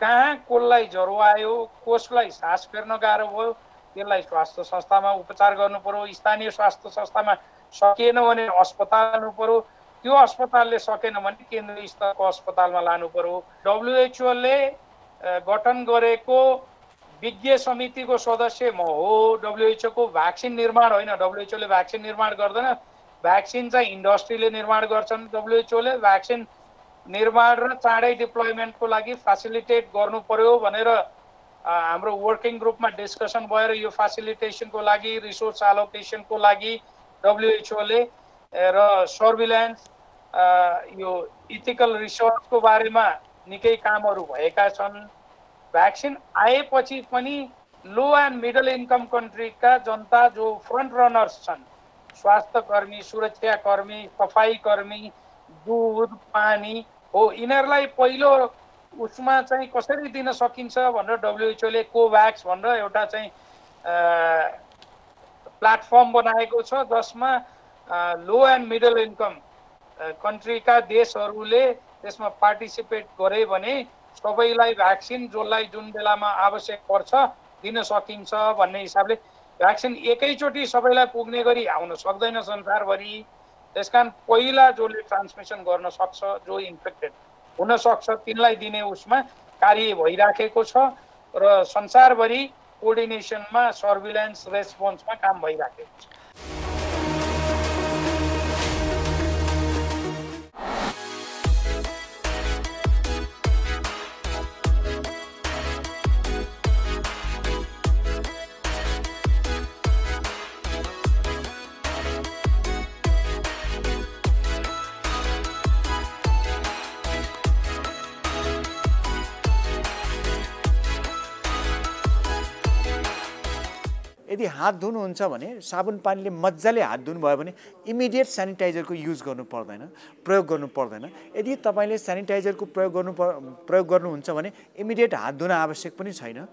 कहाँ कसलाई ज्वरो आयो, कसलाई सास फेर्न गाह्रो भयो, त्यसलाई स्वास्थ्य संस्थामा उपचार गर्नु पर्यो। स्थानीय स्वास्थ्य संस्थामा सकेन भने अस्पताल लानु पर्यो, त्यो अस्पतालले सकेन भने केन्द्रीय स्तरको अस्पतालमा लानु पर्यो। WHO ले गठन गरेको विज्ञ समितिको सदस्य म हो। WHO को भ्याक्सिन निर्माण होइन, WHO ले भ्याक्सिन निर्माण गर्दैन, भ्याक्सिन चाहिँ इन्डस्ट्रीले निर्माण गर्छन्। WHO ले भ्याक्सिन निर्माण र चाँडै डिप्लोइमेन्टको लागि फेसिलिटेट गर्नु पर्यो भनेर हाम्रो वर्किङ ग्रुपमा डिस्कसन भएर यो फेसिलिटेसनको लागि, रिसोर्स एलोकेसनको लागि WHO ले र सर्भिलेन्स, यो इथिकल रिसर्चको बारेमा निकै कामहरू भएका छन्। भ्याक्सिन आएपछि पनि लो एन्ड मिडल इन्कम कन्ट्रीका जनता जो फ्रन्ट रनर्स छन्, स्वास्थ्य कर्मी, सुरक्षा कर्मी, सफाई कर्मी, दुध, पानी, हो यिनीहरूलाई पहिलो उसमा चाहिँ कसरी दिन सकिन्छ भनेर WHO ले कोभ्याक्स भनेर एउटा चाहिँ प्लेटफर्म बनाएको छ, जसमा लो एन्ड मिडल इन्कम कन्ट्रीका देशहरूले त्यसमा पार्टिसिपेट गरे भने सबैलाई भ्याक्सिन जसलाई जुन बेलामा आवश्यक पर्छ दिन सकिन्छ भन्ने हिसाबले भ्याक्सिन एकैचोटि सबैलाई पुग्ने गरी आउन सक्दैन संसारभरि। त्यसकारण पहिला जसले ट्रान्समिसन गर्न सक्छ, जो इन्फेक्टेड हुन सक्छ, तिनलाई दिने उसमा कार्य भइराखेको छ र संसारभरि कोअर्डिनेसनमा, सर्भिलेन्स, रेस्पोन्समा काम भइराखेको छ। यदि हात धुनुहुन्छ भने साबुन पानीले मजाले हात धुनुभयो भने इमिडिएट सेनिटाइजरको युज गर्नु पर्दैन, प्रयोग गर्नु पर्दैन। यदि तपाईँले सेनिटाइजरको प्रयोग गर्नुहुन्छ भने इमिडिएट हात धुन आवश्यक पनि छैन,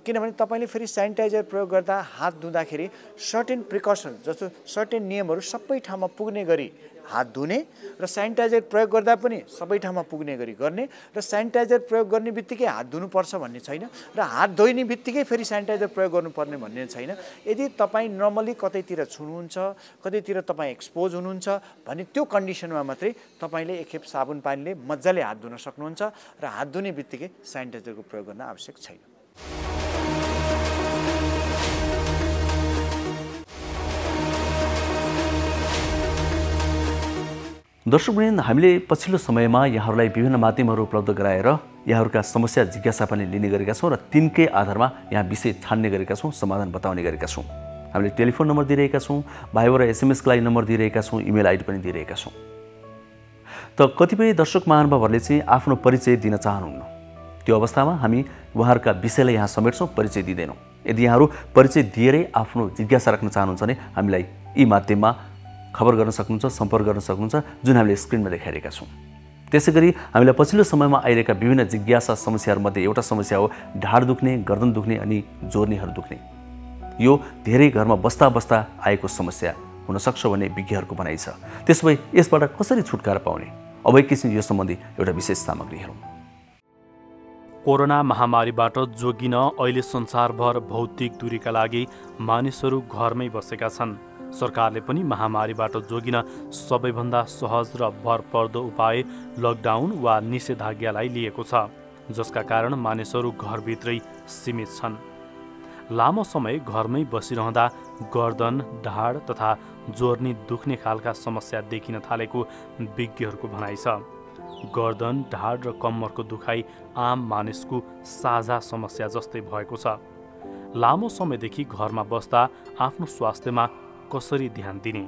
किनभने तपाईँले फेरि सेनिटाइजर प्रयोग गर्दा हात धुँदाखेरि सर्टेन प्रिकसन, जस्तो सर्टेन नियमहरू सबै ठाउँमा पुग्ने गरी हात धुने र सेनिटाइजर प्रयोग गर्दा पनि सबै ठाउँमा पुग्ने गरी गर्ने र सेनिटाइजर प्रयोग गर्ने बित्तिकै हात धुनुपर्छ भन्ने छैन र हात धोइने बित्तिकै फेरि सेनिटाइजर प्रयोग गर्नुपर्ने भन्ने छैन। यदि तपाईँ नर्मली कतैतिर छुनुहुन्छ, कतैतिर तपाईँ एक्सपोज हुनुहुन्छ भने त्यो कन्डिसनमा मात्रै तपाईँले एकखेप साबुन पानीले मजाले हात धुन सक्नुहुन्छ र हात धुने बित्तिकै सेनिटाइजरको प्रयोग गर्न आवश्यक छैन। दर्शकवृन्द, हामीले पछिल्लो समयमा यहाँहरूलाई विभिन्न माध्यमहरू उपलब्ध गराएर यहाँहरूका समस्या जिज्ञासा पनि लिने गरेका छौँ र तिनकै आधारमा यहाँ विषय छान्ने गरेका छौँ, समाधान बताउने गरेका छौँ। हामीले टेलिफोन नम्बर दिइरहेका छौँ, भाइबर र SMS-का लागि नम्बर दिइरहेका छौँ, इमेल आइडी पनि दिइरहेका छौँ। त कतिपय दर्शक महानुभावहरूले चाहिँ आफ्नो परिचय दिन चाहनुहुन्न, त्यो अवस्थामा हामी उहाँहरूका विषयलाई यहाँ समेट्छौँ, परिचय दिँदैनौँ। यदि यहाँहरू परिचय दिएरै आफ्नो जिज्ञासा राख्न चाहनुहुन्छ भने हामीलाई यी माध्यममा खबर गर्न सक्नुहुन्छ, सम्पर्क गर्न सक्नुहुन्छ, जुन हामीले स्क्रिनमा देखाइरहेका छौँ। त्यसै गरी हामीलाई पछिल्लो समयमा आइरहेका विभिन्न जिज्ञासा समस्याहरूमध्ये एउटा समस्या हो ढाड दुख्ने, गर्दन दुख्ने अनि जोर्नीहरू दुख्ने। यो धेरै घरमा बस्दा बस्दा आएको समस्या हुनसक्छ भन्ने विज्ञहरूको भनाइ छ। त्यसो भए यसबाट कसरी छुटकारा पाउने, अब एकैछिन यो सम्बन्धी एउटा विशेष सामग्री हेरौँ। कोरोना महामारीबाट जोगिन अहिले संसारभर भौतिक दूरीका लागि मानिसहरू घरमै बसेका छन्। सरकारले पनि महामारीबाट जोगिन सबैभन्दा सहज र भरपर्दो उपाय लकडाउन वा निषेधाज्ञालाई लिएको छ, जसका कारण मानिसहरू घरभित्रै सीमित छन्। लामो समय घरमै बसिरहँदा गर्दन, ढाड तथा जोर्नी दुख्ने खालका समस्या देखिन थालेको विज्ञहरूको भनाइ छ। गर्दन, ढाड र कम्मरको दुखाइ आम मानिसको साझा समस्या जस्तै भएको छ। लामो समयदेखि घरमा बस्दा आफ्नो स्वास्थ्यमा कसरी ध्यान दिने?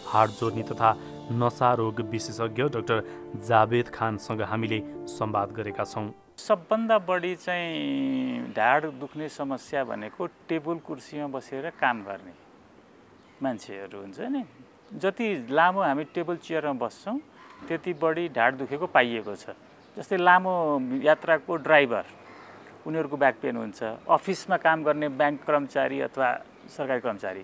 हाड जोड्ने तथा नसा रोग विशेषज्ञ डाक्टर जावेद खानसँग हामीले संवाद गरेका छौँ। सबभन्दा बढी चाहिँ ढाड दुख्ने समस्या भनेको टेबल कुर्सीमा बसेर काम गर्ने मान्छेहरू हुन्छ नि। जति लामो हामी टेबल चेयरमा बस्छौँ त्यति बढी ढाड दुखेको पाइएको छ। जस्तै लामो यात्राको ड्राइभर, उनीहरूको ब्याक पेन हुन्छ। अफिसमा काम गर्ने ब्याङ्क कर्मचारी अथवा सरकारी कर्मचारी,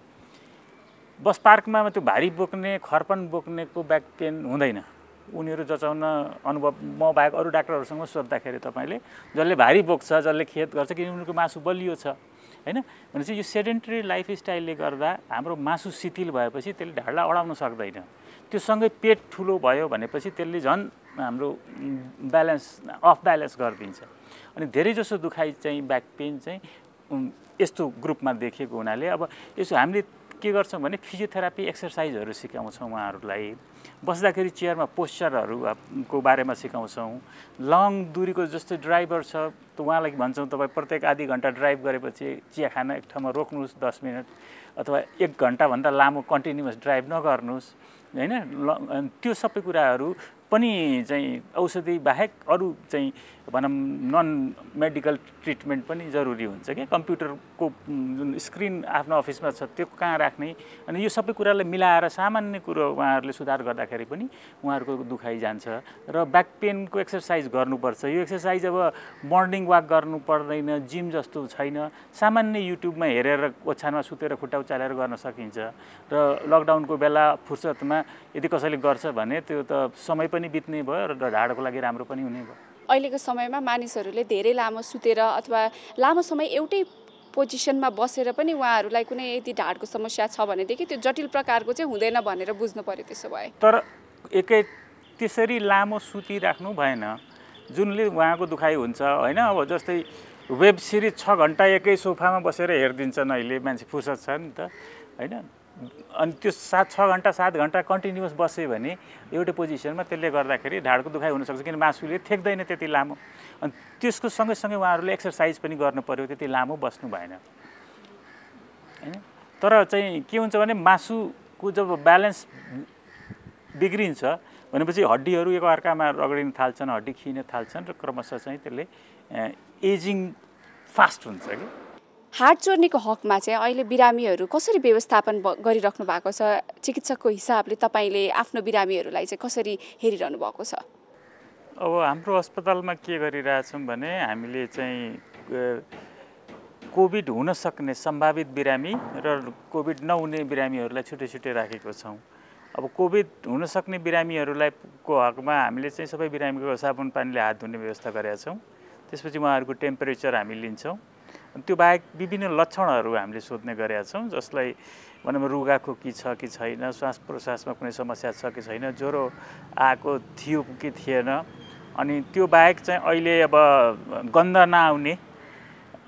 बस पार्कमा त्यो भारी बोक्ने, खर्पन बोक्नेको ब्याक पेन हुँदैन। उनीहरू जचाउन अनुभव म बाहेक अरू डाक्टरहरूसँग सोद्धाखेरि तपाईँले जसले भारी बोक्छ, जसले खेत गर्छ, किनकि उनीहरूको मासु बलियो छ होइन। भनेपछि यो सेडेन्टरी लाइफस्टाइलले गर्दा हाम्रो मासु शिथिल भएपछि त्यसले ढाडलाई अडाउन सक्दैन। त्यो सँगै पेट ठुलो भयो भनेपछि त्यसले झन् हाम्रो अफ ब्यालेन्स गरिदिन्छ। अनि धेरैजसो दुखाइ चाहिँ ब्याक पेन चाहिँ यस्तो ग्रुपमा देखिएको हुनाले अब यसो हामीले के गर्छौँ भने फिजियोथेरापी एक्सर्साइजहरू सिकाउँछौँ उहाँहरूलाई। बस्दाखेरि चेयरमा पोस्चरहरूको बारेमा सिकाउँछौँ। लङ दुरीको जस्तै ड्राइभर छ त उहाँलाई भन्छौँ तपाईँ प्रत्येक आधी घन्टा ड्राइभ गरेपछि चिया खान एक ठाउँमा रोक्नुहोस् 10 मिनट अथवा 1 घन्टाभन्दा लामो कन्टिन्युअस ड्राइभ नगर्नुहोस् होइन। त्यो सबै कुराहरू पनि चाहिँ औषधि बाहेक अरू चाहिँ भनौँ नन मेडिकल ट्रिटमेन्ट पनि जरुरी हुन्छ कि। कम्प्युटरको जुन स्क्रिन आफ्नो अफिसमा छ त्यो कहाँ राख्ने, अनि यो सबै कुरालाई मिलाएर सामान्य कुरो उहाँहरूले सुधार गर्दाखेरि पनि उहाँहरूको दुखाइ जान्छ। र ब्याक पेनको एक्सर्साइज गर्नुपर्छ। यो एक्सर्साइज अब मर्निङ वाक गर्नु पर्दैन, जिम जस्तो छैन। सामान्य युट्युबमा हेरेर ओछ्यानमा सुतेर खुट्टा उचालेर गर्न सकिन्छ। र लकडाउनको बेला फुर्सदमा यदि कसैले गर्छ भने त्यो त समय पनि बित्ने भयो र ढाडको लागि राम्रो पनि हुने भयो। अहिलेको समयमा मानिसहरूले धेरै लामो सुतेर अथवा लामो समय एउटै पोजिसनमा बसेर पनि उहाँहरूलाई कुनै यदि ढाडको समस्या छ भनेदेखि त्यो जटिल प्रकारको चाहिँ हुँदैन भनेर बुझ्नु पर्यो। त्यसो भए तर एकै त्यसरी लामो सुतिराख्नु भएन, जुनले उहाँको दुखाइ हुन्छ होइन। अब जस्तै वेब सिरिज 6 घन्टा एकै सोफामा बसेर हेरिदिन्छन् अहिले मान्छे, फुर्सद छ नि त होइन। अनि त्यो 6 घन्टा 7 घन्टा कन्टिन्युअस बस्यो भने एउटै पोजिसनमा त्यसले गर्दाखेरि ढाडको दुखाइ हुनसक्छ, किन मासुले थेक्दैन त्यति लामो। अनि त्यसको सँगै उहाँहरूले एक्सर्साइज पनि गर्नु पर्यो, त्यति लामो बस्नु भएन होइन। तर चाहिँ के हुन्छ भने मासुको जब ब्यालेन्स बिग्रिन्छ भनेपछि हड्डीहरू एक अर्कामा रगडिन थाल्छन्, हड्डी खिन थाल्छन् र क्रमशः चाहिँ त्यसले एजिङ फास्ट हुन्छ कि। हाड जोड्नेको हकमा चाहिँ अहिले बिरामीहरू कसरी व्यवस्थापन गरिराख्नु भएको छ? चिकित्सकको हिसाबले तपाईँले आफ्नो बिरामीहरूलाई चाहिँ कसरी हेरिरहनु भएको छ? अब हाम्रो अस्पतालमा के गरिरहेछौँ भने हामीले चाहिँ कोभिड हुन सक्ने सम्भावित बिरामी र कोभिड नहुने बिरामीहरूलाई छुट्टै राखेको छौँ। अब कोभिड हुन सक्ने बिरामीहरूलाई को हकमा हामीले चाहिँ सबै बिरामीको साबुन पानीले हात धुने व्यवस्था गरेका छौँ। त्यसपछि उहाँहरूको टेम्परेचर हामी लिन्छौँ। त्यो बाहेक विभिन्न लक्षणहरू हामीले सोध्ने गरेका छौँ, जसलाई भनौँ रुगाखोकी छ कि छैन, श्वास प्रश्वासमा कुनै समस्या छ कि छैन, ज्वरो आएको थियो कि थिएन। अनि त्यो बाहेक चाहिँ अहिले अब गन्ध नआउने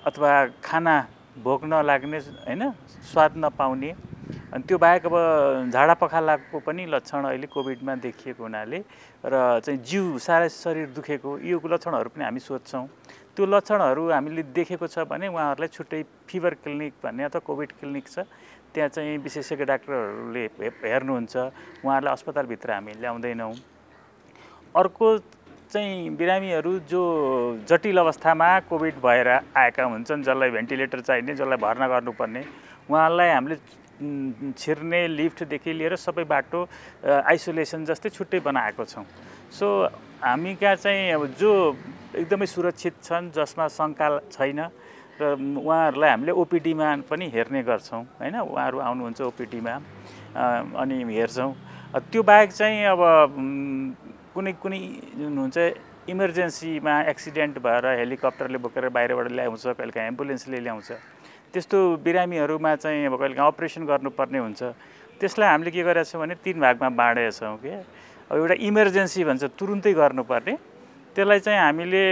अथवा खाना भोक नलाग्ने होइन, स्वाद नपाउने, अनि त्यो बाहेक अब झाडा पखालाको पनि लक्षण अहिले कोभिडमा देखिएको हुनाले र चाहिँ जिउ सारा शरीर दुखेको यो लक्षणहरू पनि हामी सोध्छौँ। त्यो लक्षणहरू हामीले देखेको छ भने उहाँहरूलाई छुट्टै फिभर क्लिनिक भन्ने अथवा कोभिड क्लिनिक छ, त्यहाँ चाहिँ विशेषज्ञ डाक्टरहरूले हेर्नुहुन्छ। उहाँहरूलाई अस्पतालभित्र हामी ल्याउँदैनौँ। अर्को चाहिँ बिरामीहरू जो जटिल अवस्थामा कोभिड भएर आएका हुन्छन्, जसलाई भेन्टिलेटर चाहिने, जसलाई भर्ना गर्नुपर्ने, उहाँहरूलाई हामीले छिर्ने लिफ्टदेखि लिएर सबै बाटो आइसोलेसन जस्तै छुट्टै बनाएको छौँ। सो हामी कहाँ चाहिँ अब जो एकदमै सुरक्षित छन्, जसमा शङ्का छैन र उहाँहरूलाई हामीले ओपिडीमा पनि हेर्ने गर्छौँ होइन। उहाँहरू आउनुहुन्छ ओपिडीमा अनि हेर्छौँ। त्यो बाहेक चाहिँ अब कुनै जुन हुन्छ इमर्जेन्सीमा एक्सिडेन्ट भएर हेलिकप्टरले बोकेर बाहिरबाट ल्याउँछ, कहिलेकाहीँ एम्बुलेन्सले ल्याउँछ, त्यस्तो बिरामीहरूमा चाहिँ अब कहिलेकाहीँ अपरेसन गर्नुपर्ने हुन्छ। त्यसलाई हामीले के गरेका छौँ भने 3 भागमा बाँडेका छौँ कि। अब एउटा इमर्जेन्सी भन्छ तुरुन्तै गर्नुपर्ने, त्यसलाई चाहिँ हामीले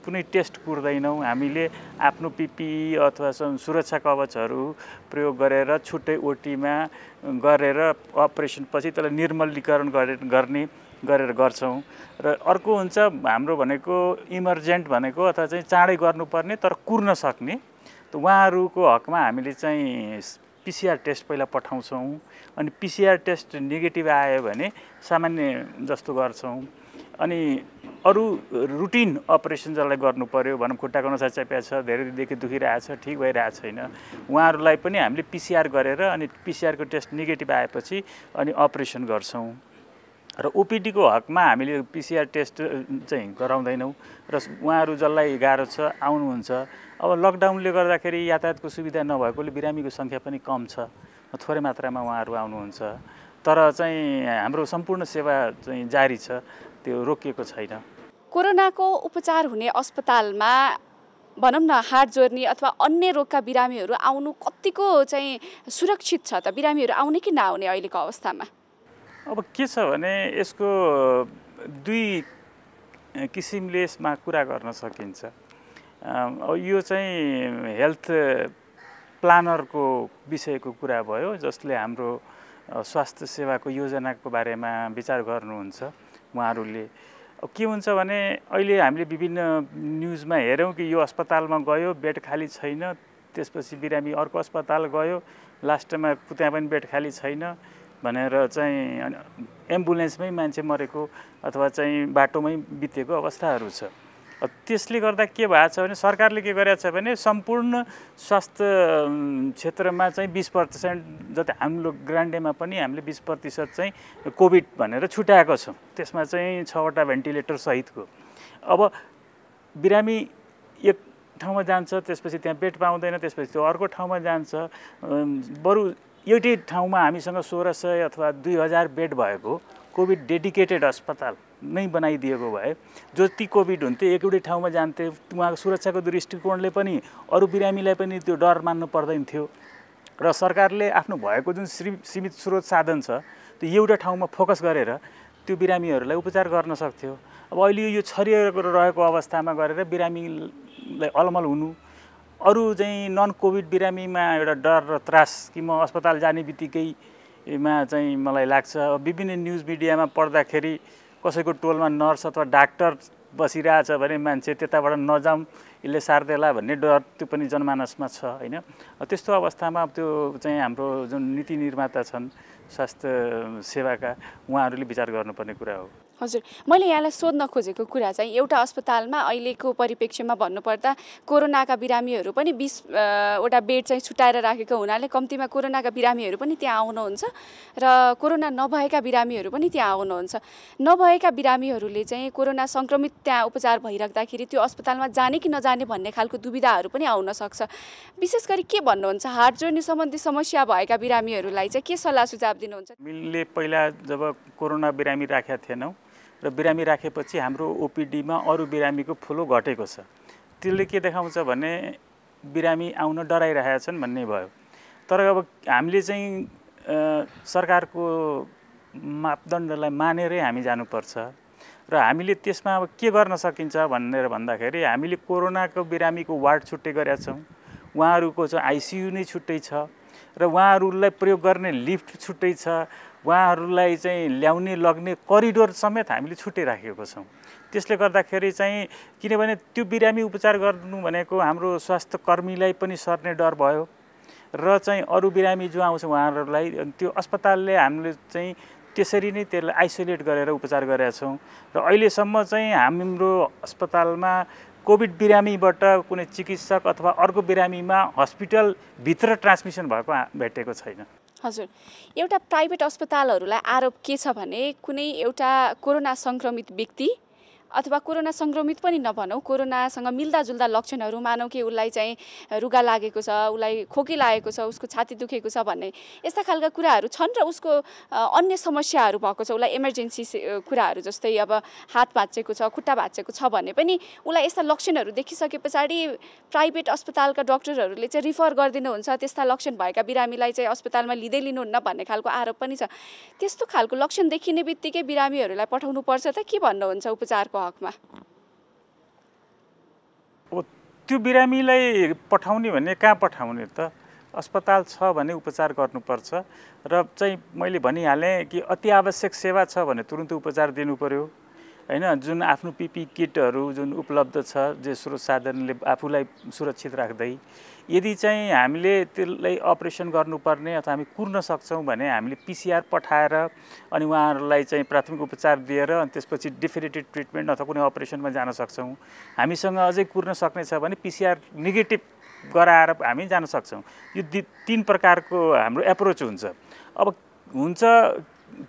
कुनै टेस्ट कुर्दैनौँ। हामीले आफ्नो पिपी अथवा सुरक्षा कवचहरू प्रयोग गरेर छुट्टै ओटीमा गरेर अपरेसन पछि त्यसलाई निर्मलीकरण गर्ने गरेर गर्छौँ। र अर्को हुन्छ हाम्रो भनेको इमर्जेन्ट भनेको अथवा चाहिँ चाँडै गर्नुपर्ने तर कुर्न सक्ने, त उहाँहरूको हकमा हामीले चाहिँ पिसिआर टेस्ट पहिला पठाउँछौँ। अनि पिसिआर टेस्ट नेगेटिभ आयो भने सामान्य जस्तो गर्छौँ। अनि अरू रुटिन अपरेसन जसलाई गर्नु पर्यो, भनौँ खुट्टाको नसा च्यापिया छ, धेरै दिनदेखि दुखिरहेछ, ठिक भइरहेको छैन, उहाँहरूलाई पनि हामीले पिसिआर गरेर अनि पिसिआरको टेस्ट नेगेटिभ आएपछि अनि अपरेसन गर्छौँ। र ओपिडीको हकमा हामीले पिसिआर टेस्ट चाहिँ गराउँदैनौँ। र उहाँहरू जसलाई गाह्रो छ आउनुहुन्छ। अब लकडाउनले गर्दाखेरि यातायातको सुविधा नभएकोले बिरामीको सङ्ख्या पनि कम छ, थोरै मात्रामा उहाँहरू आउनुहुन्छ। तर चाहिँ हाम्रो सम्पूर्ण सेवा चाहिँ जारी छ, त्यो रोकिएको छैन। कोरोनाको उपचार हुने अस्पतालमा भनौँ न हाड जोर्नी अथवा अन्य रोगका बिरामीहरू आउनु कतिको चाहिँ सुरक्षित छ त? बिरामीहरू आउने कि नआउने अहिलेको अवस्थामा? अब के छ भने यसको दुई किसिमले यसमा कुरा गर्न सकिन्छ। अब यो चाहिँ हेल्थ प्लानरको विषयको कुरा भयो, जसले हाम्रो स्वास्थ्य सेवाको योजनाको बारेमा विचार गर्नुहुन्छ उहाँहरूले। के हुन्छ भने अहिले हामीले विभिन्न न्युजमा हेऱ्यौँ कि यो अस्पतालमा गयो, बेड खाली छैन, त्यसपछि बिरामी अर्को अस्पताल गयो, लास्टमा त्यहाँ पनि बेड खाली छैन भनेर चाहिँ एम्बुलेन्समै मान्छे मरेको अथवा चाहिँ बाटोमै बितेको अवस्थाहरू छ। त्यसले गर्दा के भएको छ भने सरकारले के गरेको छ भने सम्पूर्ण स्वास्थ्य क्षेत्रमा चाहिँ 20% जति हाम्रो ग्रान्डेमा पनि हामीले 20% चाहिँ कोभिड भनेर छुट्याएको छौँ। त्यसमा चाहिँ 6वटा भेन्टिलेटर सहितको। अब बिरामी एक ठाउँमा जान्छ, त्यसपछि त्यहाँ बेड पाउँदैन, त्यसपछि त्यो अर्को ठाउँमा जान्छ। बरु एउटै ठाउँमा हामीसँग 1600 अथवा 2000 बेड भएको कोभिड डेडिकेटेड अस्पताल नै बनाइदिएको भए जति कोभिड हुन्थ्यो एउटै ठाउँमा जान्थे, उहाँको सुरक्षाको दृष्टिकोणले पनि अरू बिरामीलाई पनि त्यो डर मान्नु पर्दैन थियो। र सरकारले आफ्नो भएको जुन सीमित स्रोत साधन छ त्यो एउटा ठाउँमा फोकस गरेर त्यो बिरामीहरूलाई उपचार गर्न सक्थ्यो। अब अहिले यो छरिएको रहेको अवस्थामा गरेर बिरामीलाई अलमल हुनु, अरू चाहिँ नन कोभिड बिरामीमा एउटा डर र त्रास कि म अस्पताल जाने बित्तिकैमा चाहिँ मलाई लाग्छ। विभिन्न न्युज मिडियामा पढ्दाखेरि कसैको टोलमा नर्स अथवा डाक्टर बसिरहेछ भने मान्छे त्यताबाट नजाउँ, यसले सार्देला भन्ने डर त्यो पनि जनमानसमा छ होइन। त्यस्तो अवस्थामा त्यो चाहिँ हाम्रो जुन नीति निर्माता छन् स्वास्थ्य सेवाका, उहाँहरूले विचार गर्नुपर्ने कुरा हो। हजुर, मैले यहाँलाई सोध्न खोजेको कुरा चाहिँ एउटा अस्पतालमा अहिलेको परिप्रेक्ष्यमा भन्नुपर्दा कोरोनाका बिरामीहरू पनि 20वटा बेड चाहिँ छुट्याएर राखेको हुनाले कम्तीमा कोरोनाका बिरामीहरू पनि त्यहाँ आउनुहुन्छ र कोरोना नभएका बिरामीहरू पनि त्यहाँ आउनुहुन्छ। नभएका बिरामीहरूले चाहिँ कोरोना सङ्क्रमित त्यहाँ उपचार भइराख्दाखेरि त्यो अस्पतालमा जाने कि नजाने भन्ने खालको दुविधाहरू पनि आउन सक्छ। विशेष गरी के भन्नुहुन्छ, हाड जोर्नी सम्बन्धी समस्या भएका बिरामीहरूलाई चाहिँ के सल्लाह सुझाव दिनुहुन्छ? हामीले पहिला जब कोरोना बिरामी राखेका थिएनौँ र बिरामी राखेपछि हाम्रो ओपिडीमा अरू बिरामीको फ्लो घटेको छ। त्यसले के देखाउँछ भने बिरामी आउन डराइरहेका छन् भन्ने भयो। तर अब हामीले चाहिँ सरकारको मापदण्डलाई मानेरै हामी जानुपर्छ र हामीले त्यसमा अब के गर्न सकिन्छ भनेर भन्दाखेरि हामीले कोरोनाको बिरामीको वार्ड छुट्टै गरेका छौँ, उहाँहरूको चाहिँ आइसियु नै छुट्टै छ र उहाँहरूलाई प्रयोग गर्ने लिफ्ट छुट्टै छ, उहाँहरूलाई चाहिँ ल्याउने लग्ने करिडोर समेत हामीले छुट्टै राखेको छौँ। त्यसले गर्दाखेरि चाहिँ किनभने त्यो बिरामी उपचार गर्नु भनेको हाम्रो स्वास्थ्य कर्मीलाई पनि सर्ने डर भयो र चाहिँ अरू बिरामी जो आउँछ उहाँहरूलाई त्यो अस्पतालले हामीले चाहिँ त्यसरी नै त्यसलाई आइसोलेट गरेर उपचार गरेका छौँ। र अहिलेसम्म चाहिँ हाम्रो अस्पतालमा कोभिड बिरामीबाट कुनै चिकित्सक अथवा अर्को बिरामीमा हस्पिटलभित्र ट्रान्समिसन भएको भेटेको छैन। हजुर, एउटा प्राइभेट अस्पतालहरूलाई आरोप के छ भने कुनै एउटा कोरोना सङ्क्रमित व्यक्ति अथवा कोरोना सङ्क्रमित पनि नभनौँ, कोरोनासँग मिल्दाजुल्दा लक्षणहरू मानौँ कि उसलाई चाहिँ रुगा लागेको छ, उसलाई खोकी लागेको छ, उसको छाती दुखेको छ भन्ने यस्ता खालका कुराहरू छन् र उसको अन्य समस्याहरू भएको छ, उसलाई इमर्जेन्सी कुराहरू जस्तै अब हात भाँचेको छ, खुट्टा भाँचेको छ भने पनि उसलाई यस्ता लक्षणहरू देखिसके पछाडि प्राइभेट अस्पतालका डक्टरहरूले चाहिँ रिफर गरिदिनुहुन्छ, त्यस्ता लक्षण भएका बिरामीलाई चाहिँ अस्पतालमा लिँदै लिनुहुन्न भन्ने खालको आरोप पनि छ। त्यस्तो खालको लक्षण देखिने बित्तिकै बिरामीहरूलाई पठाउनुपर्छ त के भन्नुहुन्छ उपचारको हकमा? अब त्यो बिरामीलाई पठाउने भन्ने कहाँ पठाउने त? अस्पताल छ भने उपचार गर्नुपर्छ र चाहिँ मैले भनिहालेँ कि अति आवश्यक सेवा छ भने तुरुन्त उपचार दिनु पर्यो हैन। जुन आफ्नो पिपी किटहरू जुन उपलब्ध छ जे स्रोत साधनले आफूलाई सुरक्षित राख्दै यदि चाहिँ हामीले त्यसलाई अपरेसन गर्नुपर्ने अथवा हामी कुर्न सक्छौँ भने हामीले पिसिआर पठाएर अनि उहाँहरूलाई चाहिँ प्राथमिक उपचार दिएर अनि त्यसपछि डेफिनेटिभ ट्रिटमेन्ट अथवा कुनै अपरेसनमा जान सक्छौँ। हामीसँग अझै कुर्न सक्ने छ भने पिसिआर नेगेटिभ गराएर हामी जान सक्छौँ। यो 3 प्रकारको हाम्रो एप्रोच हुन्छ। अब हुन्छ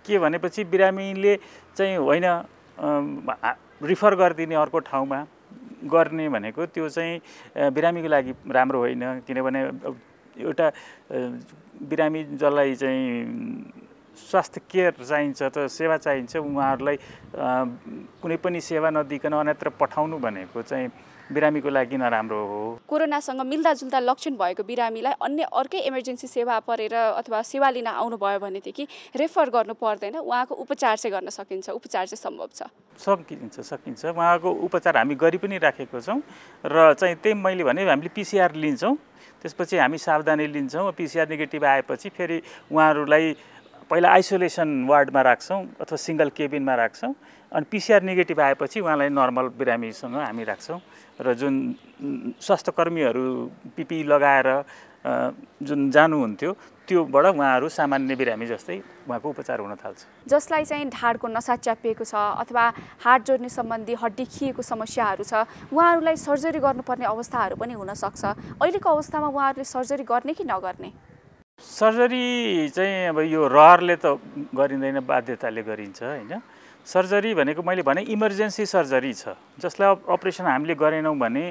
के भनेपछि बिरामीले चाहिँ होइन रिफर गरिदिने अर्को ठाउँमा गर्ने भनेको त्यो चाहिँ बिरामीको लागि राम्रो होइन। किनभने एउटा बिरामी जसलाई चाहिँ स्वास्थ्य केयर चाहिन्छ त सेवा चाहिन्छ उहाँहरूलाई कुनै पनि सेवा नदिकन अन्यत्र पठाउनु भनेको चाहिँ बिरामीको लागि नराम्रो हो। कोरोनासँग मिल्दाजुल्दा लक्षण भएको बिरामीलाई अन्य अर्कै इमर्जेन्सी सेवा परेर अथवा सेवा लिन आउनुभयो भनेदेखि रेफर गर्नु पर्दैन, उहाँको उपचार चाहिँ गर्न सकिन्छ, उपचार चाहिँ सम्भव छ? सकिन्छ। उहाँको उपचार हामी गरि पनि राखेको छौँ र चाहिँ त्यही मैले भने हामीले पिसिआर लिन्छौँ, त्यसपछि हामी सावधानी लिन्छौँ। पिसिआर नेगेटिभ आएपछि फेरि उहाँहरूलाई पहिला आइसोलेसन वार्डमा राख्छौँ अथवा सिङ्गल केबिनमा राख्छौँ अनि पिसिआर नेगेटिभ आएपछि उहाँलाई नर्मल बिरामीसँग हामी राख्छौँ र जुन स्वास्थ्यकर्मीहरू पिपी लगाएर जुन जानुहुन्थ्यो त्योबाट उहाँहरू सामान्य बिरामी जस्तै उहाँको उपचार हुन थाल्छ। जसलाई चाहिँ ढाडको नसा च्यापिएको छ अथवा हाड जोड्ने सम्बन्धी हड्डी खिएको समस्याहरू छ उहाँहरूलाई सर्जरी गर्नुपर्ने अवस्थाहरू पनि हुनसक्छ। अहिलेको अवस्थामा उहाँहरूले सर्जरी गर्ने कि नगर्ने? सर्जरी चाहिँ अब यो रहरले त गरिँदैन, बाध्यताले गरिन्छ हैन। सर्जरी भनेको मैले भने इमर्जेन्सी सर्जरी छ जसलाई अपरेसन हामीले गरेनौँ भने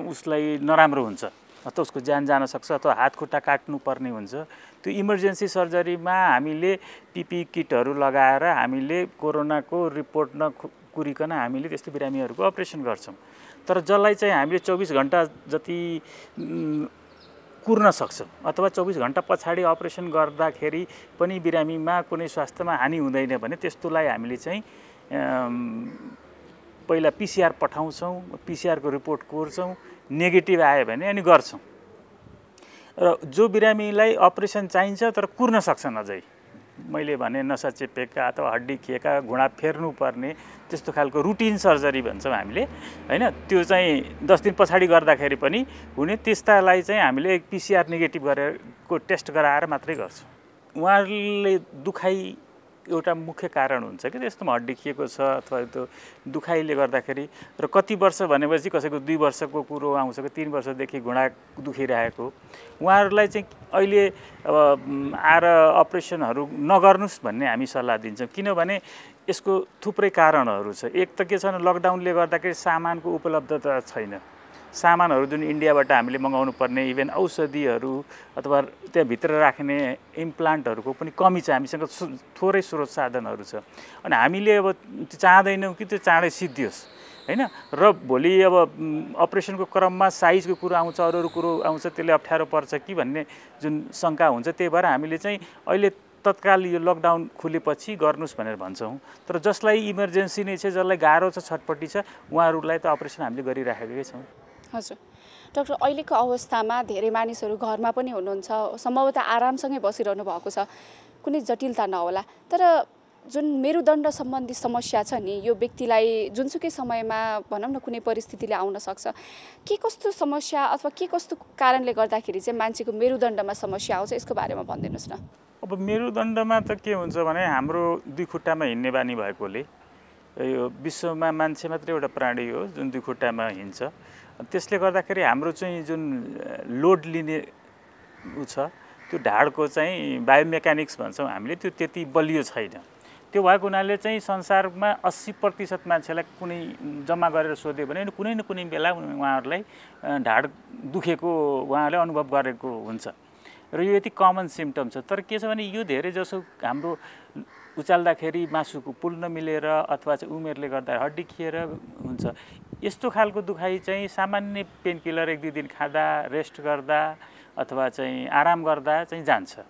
उसलाई नराम्रो हुन्छ अथवा उसको ज्यान जान सक्छ अथवा हात खुट्टा काट्नुपर्ने हुन्छ। त्यो इमर्जेन्सी सर्जरीमा हामीले पिपी किटहरू लगाएर हामीले कोरोनाको रिपोर्ट नकुरिकन हामीले त्यस्तो बिरामीहरूको अपरेसन गर्छौँ। तर जसलाई चाहिँ हामीले 24 घण्टा जति कुर्न सक्छौँ अथवा 24 घण्टा पछाडि अपरेसन गर्दाखेरि पनि बिरामीमा कुनै स्वास्थ्यमा हानि हुँदैन भने त्यस्तोलाई हामीले चाहिँ पहिला पिसिआर पठाउँछौँ, पिसिआरको रिपोर्ट कोर्छौँ, नेगेटिभ आयो भने अनि गर्छौँ। र जो बिरामीलाई अपरेसन चाहिन्छ तर कुर्न सक्छन् अझै मैले भने नसा चेपेका अथवा हड्डी खिएका घुँडा फेर्नुपर्ने त्यस्तो खालको रुटिन सर्जरी भन्छौँ हामीले हैन। त्यो चाहिँ 10 दिन पछाडि गर्दाखेरि पनि हुने त्यस्तालाई चाहिँ हामीले पिसिआर नेगेटिभ गरेको टेस्ट गराएर मात्रै गर्छौँ। उहाँहरूले दुखाइ एउटा मुख्य कारण हुन्छ कि त्यस्तोमा हड्डी खिएको छ अथवा त्यो दुखाइले गर्दाखेरि र कति वर्ष भनेपछि कसैको 2 वर्षको कुरो आउँछ कि 3 वर्षदेखि घुँडा दुखिरहेको उहाँहरूलाई चाहिँ अहिले अब आएर अपरेसनहरू नगर्नुस् भन्ने हामी सल्लाह दिन्छौँ। किनभने यसको थुप्रै कारणहरू छ। एक त के छ भने लकडाउनले गर्दाखेरि सामानको उपलब्धता छैन। सामानहरू जुन इन्डियाबाट हामीले मगाउनु पर्ने इभन औषधिहरू अथवा त्यहाँभित्र राख्ने इम्प्लान्टहरूको पनि कमी छ। हामीसँग थोरै स्रोत साधनहरू छ अनि हामीले अब चाहँदैनौँ कि त्यो चाँडै सिद्धियोस् हैन। र भोलि अब अपरेसनको क्रममा साइजको कुरो आउँछ, अरू कुरो आउँछ, त्यसले अप्ठ्यारो पर्छ कि भन्ने जुन शङ्का हुन्छ। त्यही भएर हामीले चाहिँ अहिले तत्काल यो लकडाउन खुलेपछि गर्नुस् भनेर भन्छौँ। तर जसलाई इमर्जेन्सी नै छ, जसलाई गाह्रो छ, छटपट्टि छ, उहाँहरूलाई त अपरेसन हामीले गरिराखेकै छौँ। हजुर डाक्टर, अहिलेको अवस्थामा धेरै मानिसहरू घरमा पनि हुनुहुन्छ, सम्भवतः आरामसँगै बसिरहनु भएको छ, कुनै जटिलता नहोला। तर जुन मेरुदण्ड सम्बन्धी समस्या छ नि यो व्यक्तिलाई जुनसुकै समयमा भनौँ न कुनै परिस्थितिले आउन सक्छ। के कस्तो समस्या अथवा के कस्तो कारणले गर्दाखेरि चाहिँ मान्छेको मेरुदण्डमा समस्या आउँछ यसको बारेमा भनिदिनुहोस् न। अब मेरुदण्डमा त के हुन्छ भने हाम्रो 2 खुट्टामा हिँड्ने बानी भएकोले यो विश्वमा मान्छे मात्रै एउटा प्राणी हो जुन 2 खुट्टामा हिँड्छ। त्यसले गर्दाखेरि हाम्रो चाहिँ जुन लोड लिने उ छ त्यो ढाडको चाहिँ बायोमेकानिक्स भन्छौँ हामीले, त्यो त्यति बलियो छैन। त्यो भएको हुनाले चाहिँ संसारमा 80% मान्छेलाई कुनै जम्मा गरेर सोध्यो भने कुनै न कुनै बेला उहाँहरूलाई ढाड दुखेको उहाँहरूले अनुभव गरेको हुन्छ र यो यति कमन सिम्टम छ। तर के छ भने यो धेरै जसो हाम्रो उचाल्दाखेरि मासुको पुल नमिलेर अथवा चाहिँ उमेरले गर्दा हड्डी खिएर हुन्छ। यस्तो खालको दुखाइ चाहिँ सामान्य पेनकिलर 1-2 दिन खाँदा, रेस्ट गर्दा अथवा चाहिँ आराम गर्दा चाहिँ जान्छ।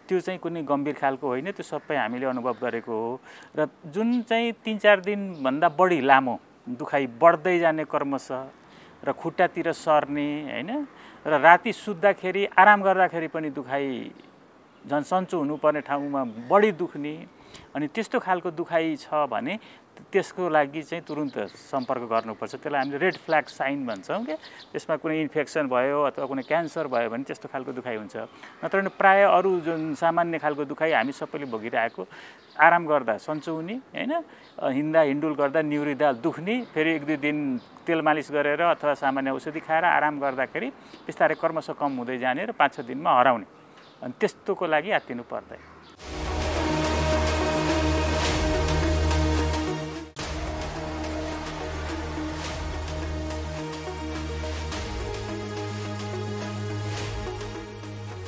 त्यो चाहिँ कुनै गम्भीर खालको होइन, त्यो सबै हामीले अनुभव गरेको हो। र जुन चाहिँ 3-4 दिनभन्दा बढी लामो दुखाइ बढ्दै जाने क्रमशः र खुट्टातिर सर्ने हैन र राति सुत्दाखेरि आराम गर्दाखेरि पनि दुखाइ झन् सन्चो हुनुपर्ने ठाउँमा बढी दुख्ने अनि त्यस्तो खालको दुखाइ छ भने त्यसको लागि चाहिँ तुरुन्त सम्पर्क गर्नुपर्छ। त्यसलाई हामीले रेड फ्ल्याग साइन भन्छौँ के। त्यसमा कुनै इन्फेक्सन भयो अथवा कुनै क्यान्सर भयो भने त्यस्तो खालको दुखाइ हुन्छ। नत्र प्रायः अरू जुन सामान्य खालको दुखाइ हामी सबैले भोगिरहेको आराम गर्दा सन्चो हुने हैन हिँड्दा हिन्डुल गर्दा निउरिँदा दुख्ने फेरि 1-2 दिन तेल मालिस गरेर अथवा सामान्य औषधि खाएर आराम गर्दाखेरि बिस्तारै क्रमशः कम हुँदै जाने र 5-6 दिनमा हराउने। अनि त्यस्तोको लागि आत्तिनु पर्दैन।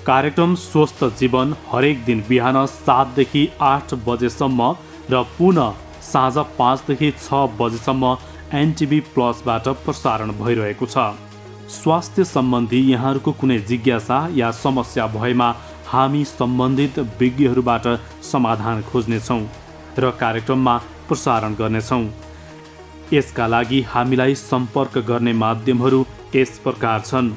कार्यक्रम स्वस्थ जीवन हरेक दिन बिहान 7 देखि 8 बजेसम्म र पुनः साँझ 5 देखि 6 बजेसम्म एनटिभी प्लसबाट प्रसारण भइरहेको छ। स्वास्थ्य सम्बन्धी यहाँहरूको कुनै जिज्ञासा या समस्या भएमा हामी सम्बन्धित विज्ञहरूबाट समाधान खोज्नेछौँ र कार्यक्रममा प्रसारण गर्नेछौँ। यसका लागि हामीलाई सम्पर्क गर्ने माध्यमहरू यस प्रकार छन्।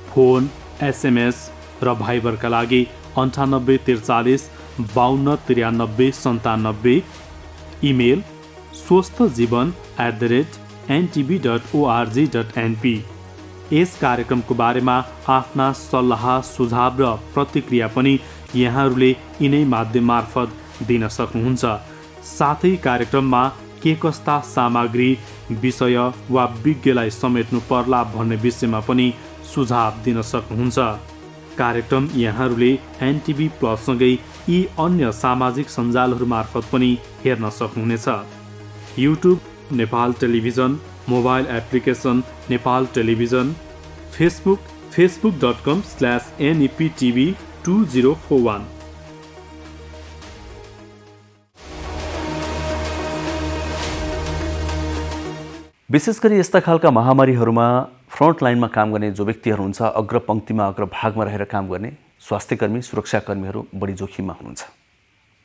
फोन, एसएमएस र भाइबरका लागि 9843 5293 97, इमेल swasthjivan@ntb.org.np। यस कार्यक्रमको बारेमा आफ्ना सल्लाह सुझाव र प्रतिक्रिया पनि यहाँहरूले यिनै माध्यम मार्फत दिन सक्नुहुन्छ। साथै कार्यक्रममा के कस्ता सामग्री, विषय वा विज्ञलाई समेट्नु पर्ला भन्ने विषयमा पनि सुझाव दिन सक्नुहुन्छ। कार्यक्रम यहाँहरूले एनटिभी प्लससँगै यी अन्य सामाजिक सञ्जालहरू मार्फत पनि हेर्न सक्नुहुनेछ। YouTube Nepal television, mobile application Nepal television, Facebook facebook.com/neptv2041। विशेष गरी यस्ता खालका महामारीहरूमा फ्रन्ट लाइनमा काम गर्ने जो व्यक्तिहरू हुन्छ, अग्रपङ्क्तिमा अग्रभागमा रहेर काम गर्ने स्वास्थ्यकर्मी, सुरक्षाकर्मीहरू बढी जोखिममा हुनुहुन्छ।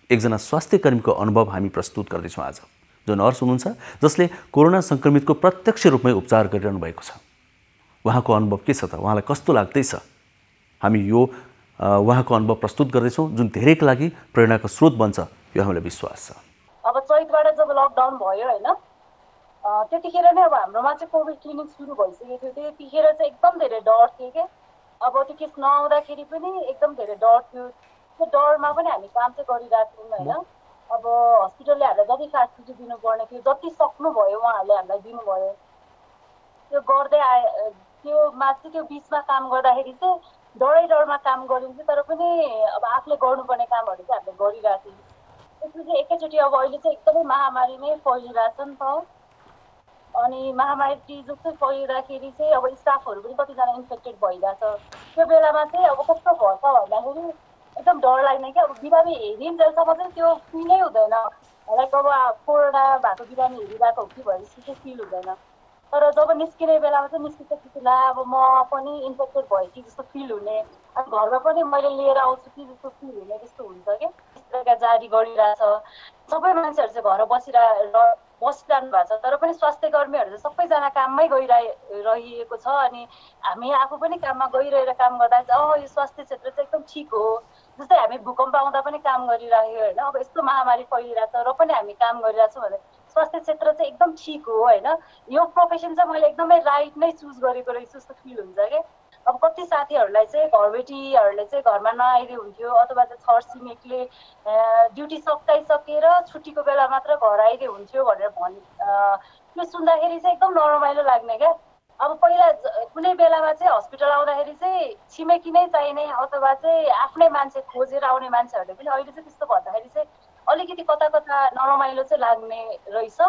एकजना स्वास्थ्यकर्मीको अनुभव हामी प्रस्तुत गर्दैछौँ आज, जो नर्स हुनुहुन्छ, जसले कोरोना सङ्क्रमितको प्रत्यक्ष रूपमै उपचार गरिरहनु भएको छ। उहाँको अनुभव के छ त? उहाँलाई कस्तो लाग्दैछ? हामी यो उहाँको अनुभव प्रस्तुत गर्दैछौँ, जुन धेरैको लागि प्रेरणाको स्रोत बन्छ, यो हामीलाई विश्वास छ। अब चैतबाट जब लकडाउन भयो होइन, त्यतिखेर नै अब हाम्रोमा चाहिँ कोभिड क्लिनिक सुरु भइसकेको थियो। त्यतिखेर चाहिँ एकदम धेरै डर थियो क्या। अब त्यो केस नआउँदाखेरि पनि एकदम धेरै डर थियो। त्यो डरमा पनि हामी काम चाहिँ गरिरहेको थियौँ होइन। अब हस्पिटलले हामीलाई जति फेसिलिटी दिनुपर्ने थियो, जति सक्नुभयो उहाँहरूले हामीलाई दिनुभयो। त्यो गर्दै त्यो बिचमा काम गर्दाखेरि चाहिँ डरमा काम गरिन्थ्यो, तर पनि अब आफूले गर्नुपर्ने कामहरू चाहिँ हामीले गरिरहेको थियौँ। त्यसपछि एकैचोटि अब अहिले चाहिँ एकदमै महामारी नै फैलिरहेछ नि त। अनि महामारी जस्तै फैलिँदाखेरि चाहिँ अब स्टाफहरू पनि कतिजना इन्फेक्टेड भइरहेछ। त्यो बेलामा चाहिँ अब कस्तो भन्छ भन्दाखेरि एकदम डर लाग्ने क्या। अब बिरामी हेरिन्जेलसम्म चाहिँ त्यो फिलै हुँदैन, लाइक अब कोरोना भएको बिरामी हेरिरहेको हो कि भनेपछि चाहिँ फिल हुँदैन। तर जब निस्किने बेलामा चाहिँ निस्किसकेपछि अब म पनि इन्फेक्टेड भयो कि जस्तो फिल हुने, अनि घरमा पनि मैले लिएर आउँछु कि जस्तो फिल हुने, त्यस्तो हुन्छ क्या। त्यसका जारी गरिरहेछ। सबै मान्छेहरू चाहिँ घर बसिरहनु भएको छ, तर पनि स्वास्थ्य कर्मीहरू चाहिँ सबैजना काममै गइरहेको छ। अनि हामी आफू पनि काममा गइरहेर काम गर्दा चाहिँ यो स्वास्थ्य क्षेत्र चाहिँ एकदम ठिक हो। जस्तै हामी भूकम्प आउँदा पनि काम गरिरहेको होइन, अब यस्तो महामारी फैलिरहेछ र पनि हामी काम गरिरहेछौँ भने स्वास्थ्य क्षेत्र चाहिँ एकदम ठिक हो होइन। यो प्रोफेसन चाहिँ मैले एकदमै राइट नै चुज गरेको रहेछु जस्तो फिल हुन्छ क्या। अब कति साथीहरूलाई चाहिँ घरबेटीहरूले चाहिँ घरमा नआइदिए हुन्थ्यो, अथवा चाहिँ छर छिमेकले ड्युटी सकाइसकेर छुट्टीको बेला मात्र घर आइदिए हुन्थ्यो भनेर त्यो सुन्दाखेरि चाहिँ एकदम नरमाइलो लाग्ने क्या। अब पहिला कुनै बेलामा चाहिँ हस्पिटल आउँदाखेरि चाहिँ छिमेकी नै चाहिने अथवा चाहिँ आफ्नै मान्छे खोजेर आउने मान्छेहरूले पनि अहिले चाहिँ त्यस्तो भन्दाखेरि चाहिँ अलिकति कता कता नरमाइलो चाहिँ लाग्ने रहेछ।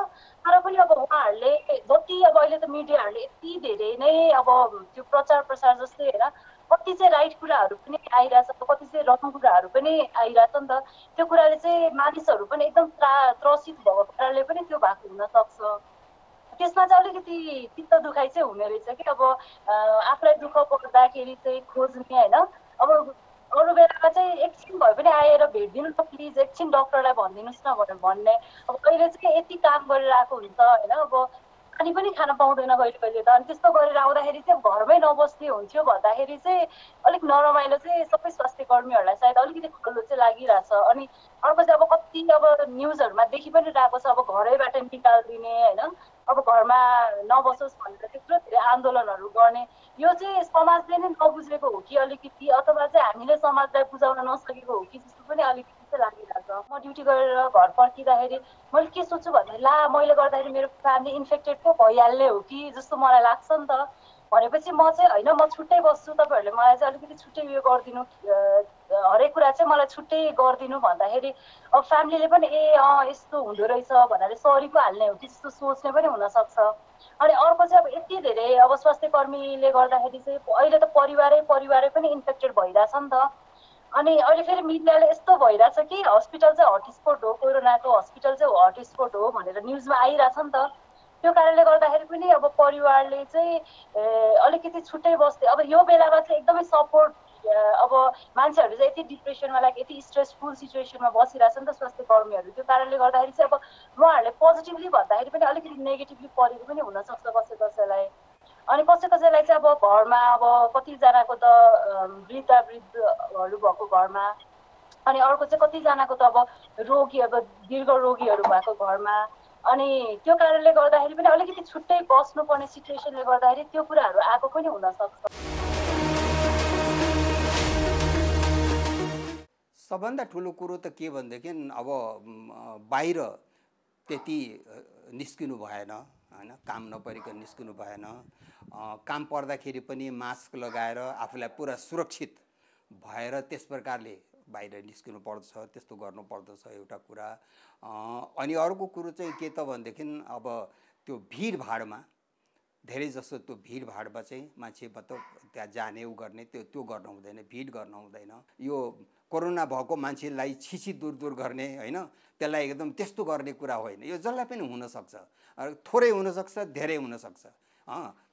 तर पनि अब उहाँहरूले जति अब अहिले त मिडियाहरूले यति धेरै नै अब त्यो प्रचार प्रसार जस्तै होइन, कति चाहिँ राइट कुराहरू पनि आइरहेछ, कति चाहिँ रङ कुराहरू पनि आइरहेछ नि त। त्यो कुराले चाहिँ मानिसहरू पनि एकदम त्रसित भएको कारणले पनि त्यो भएको हुनसक्छ। त्यसमा चाहिँ अलिकति चित्त दुखाइ चाहिँ हुने रहेछ कि अब आफूलाई दुःख पर्दाखेरि चाहिँ खोज्ने होइन। अब अरू बेलामा चाहिँ एकछिन भए पनि आएर भेटिदिनु न प्लिज, एकछिन डक्टरलाई भनिदिनुहोस् न भनेर भन्ने। अब कहिले चाहिँ यति काम गरिरहेको हुन्छ होइन। अब पानी पनि खान पाउँदैन कहिले कहिले त। अनि त्यस्तो गरेर आउँदाखेरि चाहिँ घरमै नबस्ने हुन्थ्यो भन्दाखेरि चाहिँ अलिक नरमाइलो चाहिँ सबै स्वास्थ्य कर्मीहरूलाई सायद अलिकति खल्लो चाहिँ लागिरहेछ। अनि अर्को चाहिँ अब कति अब न्युजहरूमा देखि पनि रहेको छ, अब घरैबाट निकालिदिने होइन, अब घरमा नबसोस् भनेर त्यत्रो धेरै आन्दोलनहरू गर्ने। यो चाहिँ समाजले नै नबुझेको हो कि अलिकति, अथवा चाहिँ हामीले समाजलाई बुझाउन नसकेको हो कि जस्तो पनि अलिकति चाहिँ लागिरहेछ। म ड्युटी गरेर घर फर्किँदाखेरि मैले के सोच्छु भन्दाखेरि ला मैले गर्दाखेरि मेरो फ्यामिली इन्फेक्टेड पो भइहाल्ने हो कि जस्तो मलाई लाग्छ नि त। भनेपछि म चाहिँ होइन, म छुट्टै बस्छु, तपाईँहरूले मलाई चाहिँ अलिकति छुट्टै उयो गरिदिनु, हरेक कुरा चाहिँ मलाई छुट्टै गरिदिनु भन्दाखेरि अब फ्यामिलीले पनि यस्तो हुँदो रहेछ भनेर सरी पो हाल्ने हो कि जस्तो सोच्ने पनि हुनसक्छ। अनि अर्को चाहिँ अब यति धेरै अब स्वास्थ्य कर्मीले गर्दाखेरि चाहिँ अहिले त परिवारै पनि इन्फेक्टेड भइरहेछ नि त। अनि अहिले फेरि मिडियाले यस्तो भइरहेछ कि हस्पिटल चाहिँ हटस्पट हो, कोरोनाको हस्पिटल चाहिँ हटस्पट हो भनेर न्युजमा आइरहेछ नि त। त्यो कारणले गर्दाखेरि पनि अब परिवारले चाहिँ अलिकति छुट्टै बस्थे। अब यो बेलामा चाहिँ एकदमै सपोर्ट, अब मान्छेहरू चाहिँ यति डिप्रेसनमा लाइक यति स्ट्रेसफुल सिचुएसनमा बसिरहेछ नि त स्वास्थ्य कर्मीहरू। त्यो कारणले गर्दाखेरि चाहिँ अब उहाँहरूले पोजिटिभली भन्दाखेरि पनि अलिकति नेगेटिभली परेको पनि हुनसक्छ कसैलाई। अनि कसैलाई चाहिँ अब घरमा अब कतिजनाको त वृद्धहरू भएको घरमा, अनि अर्को चाहिँ कतिजनाको त अब रोगी, अब दीर्घ रोगीहरू भएको घरमा। अनि त्यो कारणले गर्दाखेरि पनि अलिकति छुट्टै बस्नुपर्ने सिचुएसनले गर्दाखेरि त्यो कुराहरू आएको पनि हुनसक्छ। सबभन्दा ठुलो कुरो त के भनेदेखि अब बाहिर त्यति निस्किनु भएन होइन, काम नपरिकन निस्किनु भएन। काम पर्दाखेरि पनि मास्क लगाएर आफूलाई पुरा सुरक्षित भएर त्यस प्रकारले बाहिर निस्किनु पर्दछ, त्यस्तो गर्नु पर्दछ एउटा कुरा। अनि अर्को कुरो चाहिँ के त भनेदेखि अब त्यो भिडभाडमा धेरै जसो त्यो भिडभाडमा चाहिँ मान्छे मतलब त्यहाँ जाने उ गर्ने त्यो गर्न हुँदैन, भिड गर्न हुँदैन। यो कोरोना भएको मान्छेलाई छिछि दूर गर्ने होइन, त्यसलाई एकदम त्यस्तो गर्ने कुरा होइन। यो जसलाई पनि हुनसक्छ, थोरै हुनसक्छ, धेरै हुनसक्छ।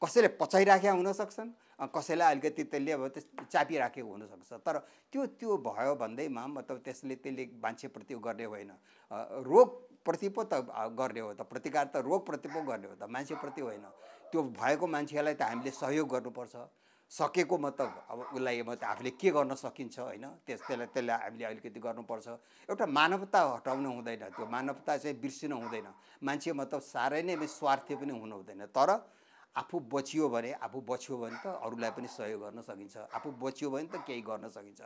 कसैले पचाइराखेका हुनसक्छन्, कसैलाई अलिकति त्यसले अब चापिराखेको हुनसक्छ। तर त्यो भयो भन्दैमा मतलब त्यसले मान्छेप्रति गर्ने होइन, रोगप्रति पो त गर्ने हो त, प्रतिकार त रोगप्रति पो गर्ने हो त, मान्छेप्रति होइन। त्यो भएको मान्छेलाई त हामीले सहयोग गर्नुपर्छ, सकेको मतलब अब उसलाई आफूले के गर्न सकिन्छ होइन, त्यसलाई हामीले अलिकति गर्नुपर्छ। एउटा मानवता हटाउनु हुँदैन, त्यो मानवता चाहिँ बिर्सिनु हुँदैन। मान्छे मतलब साह्रै नै स्वार्थी पनि हुनु हुँदैन। तर आफू बचियो भने त अरूलाई पनि सहयोग गर्न सकिन्छ, आफू बचियो भने त केही गर्न सकिन्छ।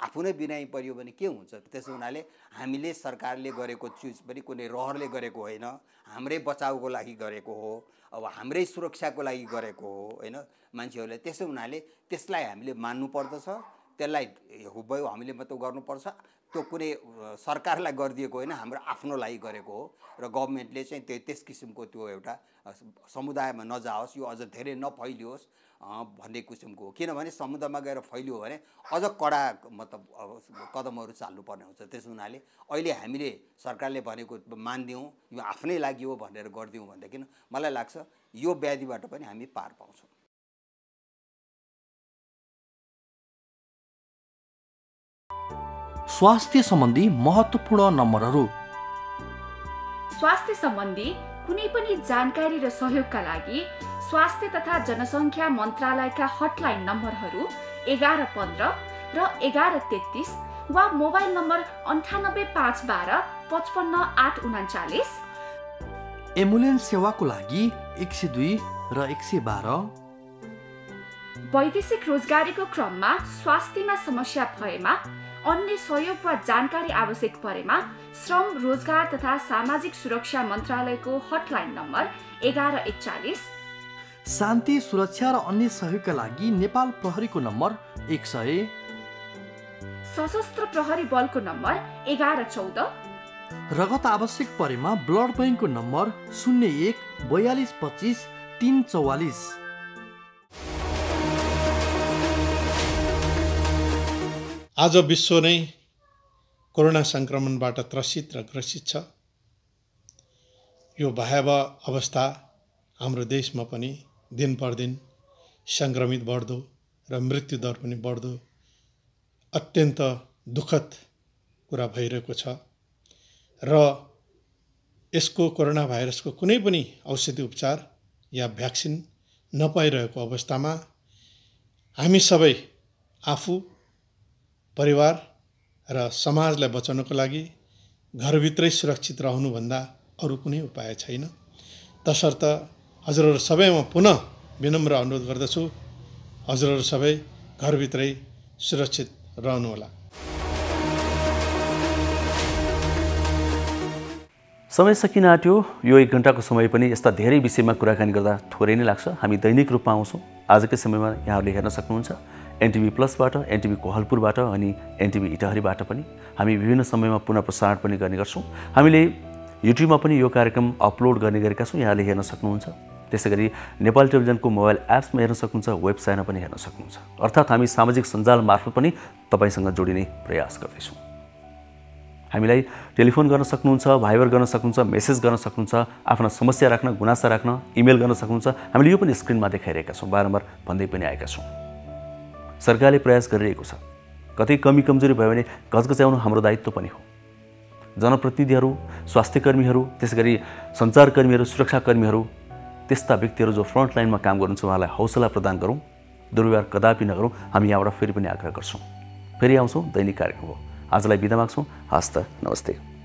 आफू नै बिरामी परियो भने के हुन्छ? त्यसो हुनाले हामीले सरकारले गरेको चिज पनि कुनै रहरले गरेको होइन, हाम्रै बचाउको लागि गरेको हो, अब हाम्रै सुरक्षाको लागि गरेको हो होइन मान्छेहरूले। त्यसो हुनाले त्यसलाई हामीले मान्नु पर्दछ, त्यसलाई हुबहु हामीले मतलब गर्नुपर्छ। त्यो कुनै सरकारलाई गरिदिएको होइन, हाम्रो आफ्नो लागि गरेको हो। र गभर्मेन्टले चाहिँ त्यस किसिमको त्यो एउटा समुदायमा नजाओस्, यो अझ धेरै नफैलियोस् भन्ने किसिमको हो। किनभने समुदायमा गएर फैलियो भने अझ कडा मतलब कदमहरू चाल्नुपर्ने हुन्छ। त्यसो हुनाले अहिले हामीले सरकारले भनेको मानिदिउँ, यो आफ्नै लागि हो भनेर गरिदिउँ भनेदेखि मलाई लाग्छ यो व्याधिबाट पनि हामी पार पाउँछौँ। स्वास्थ्य सम्बन्धी महत्त्वपूर्ण नम्बरहरू। स्वास्थ्य सम्बन्धी कुनै पनि जानकारी र सहयोगका लागि स्वास्थ्य तथा जनसङ्ख्या मन्त्रालयका हटलाइन नम्बरहरू 1115 र 1133 वा मोबाइल नम्बर 985112 55839। एम्बुलेन्स सेवाको लागि 102 र 112। वैदेशिक रोजगारीको क्रममा स्वास्थ्यमा समस्या भएमा, अन्य सहयोग वा जानकारी आवश्यक परेमा श्रम, रोजगार तथा सामाजिक सुरक्षा मन्त्रालयको हटलाइन नम्बर 1141। शान्ति, सुरक्षा र अन्य सहयोगका लागि नेपाल प्रहरीको नम्बर 100। सशस्त्र प्रहरी बलको नम्बर 1114। रगत आवश्यक परेमा ब्लड बैंकको नम्बर 01 42 25 344। आज विश्व नै कोरोना सङ्क्रमणबाट त्रसित र ग्रसित छ। यो भयावह अवस्था हाम्रो देशमा पनि दिन प्रतिदिन सङ्क्रमित बढ्दो र मृत्युदर पनि बढ्दो अत्यन्त दुःखद कुरा भइरहेको छ। र यसको कोरोना भाइरसको कुनै पनि औषधि उपचार या भ्याक्सिन नपाइरहेको अवस्थामा हामी सबै आफू, परिवार र समाजलाई बचाउनको लागि घरभित्रै सुरक्षित रहनुभन्दा अरू कुनै उपाय छैन। तसर्थ हजुरहरू सबैमा पुनः विनम्र अनुरोध गर्दछु, हजुरहरू सबै घरभित्रै सुरक्षित रहनुहोला। समय सकिन आँट्यो। यो 1 घण्टाको समय पनि यस्ता धेरै विषयमा कुराकानी गर्दा थोरै नै लाग्छ। हामी दैनिक रूपमा आउँछौँ। आजकै समयमा यहाँहरूले हेर्न सक्नुहुन्छ एनटिभी प्लसबाट, एनटिभी कोहलपुरबाट अनि एनटिभी इटहरीबाट पनि हामी विभिन्न समयमा पुनः प्रसारण पनि गर्ने गर्छौँ। हामीले युट्युबमा पनि यो कार्यक्रम अपलोड गर्ने गरेका छौँ, यहाँले हेर्न सक्नुहुन्छ। त्यसै गरी नेपाल टेलिभिजनको मोबाइल एप्समा हेर्न सक्नुहुन्छ, वेबसाइटमा पनि हेर्न सक्नुहुन्छ। अर्थात् हामी सामाजिक सञ्जाल मार्फत पनि तपाईँसँग जोडिने प्रयास गर्दैछौँ। हामीलाई टेलिफोन गर्न सक्नुहुन्छ, भाइबर गर्न सक्नुहुन्छ, मेसेज गर्न सक्नुहुन्छ, आफ्ना समस्या राख्न, गुनासा राख्न, इमेल गर्न सक्नुहुन्छ। हामीले यो पनि स्क्रिनमा देखाइरहेका छौँ, बारम्बार भन्दै पनि आएका छौँ। सरकारले प्रयास गरिरहेको छ। कतै कमी कमजोरी भयो भने गजगजाउनु हाम्रो दायित्व पनि हो। जनप्रतिनिधिहरू, स्वास्थ्यकर्मीहरू, त्यसै गरी सञ्चारकर्मीहरू, सुरक्षाकर्मीहरू, त्यस्ता व्यक्तिहरू जो फ्रन्ट लाइनमा काम गर्नुहुन्छ उहाँलाई हौसला प्रदान गरौँ, दुर्व्यवहार कदापि नगरौँ। हामी यहाँबाट फेरि पनि आग्रह गर्छौँ। फेरि आउँछौँ दैनिक कार्यक्रम हो। आजलाई बिदा माग्छौँ। हस्त नमस्ते।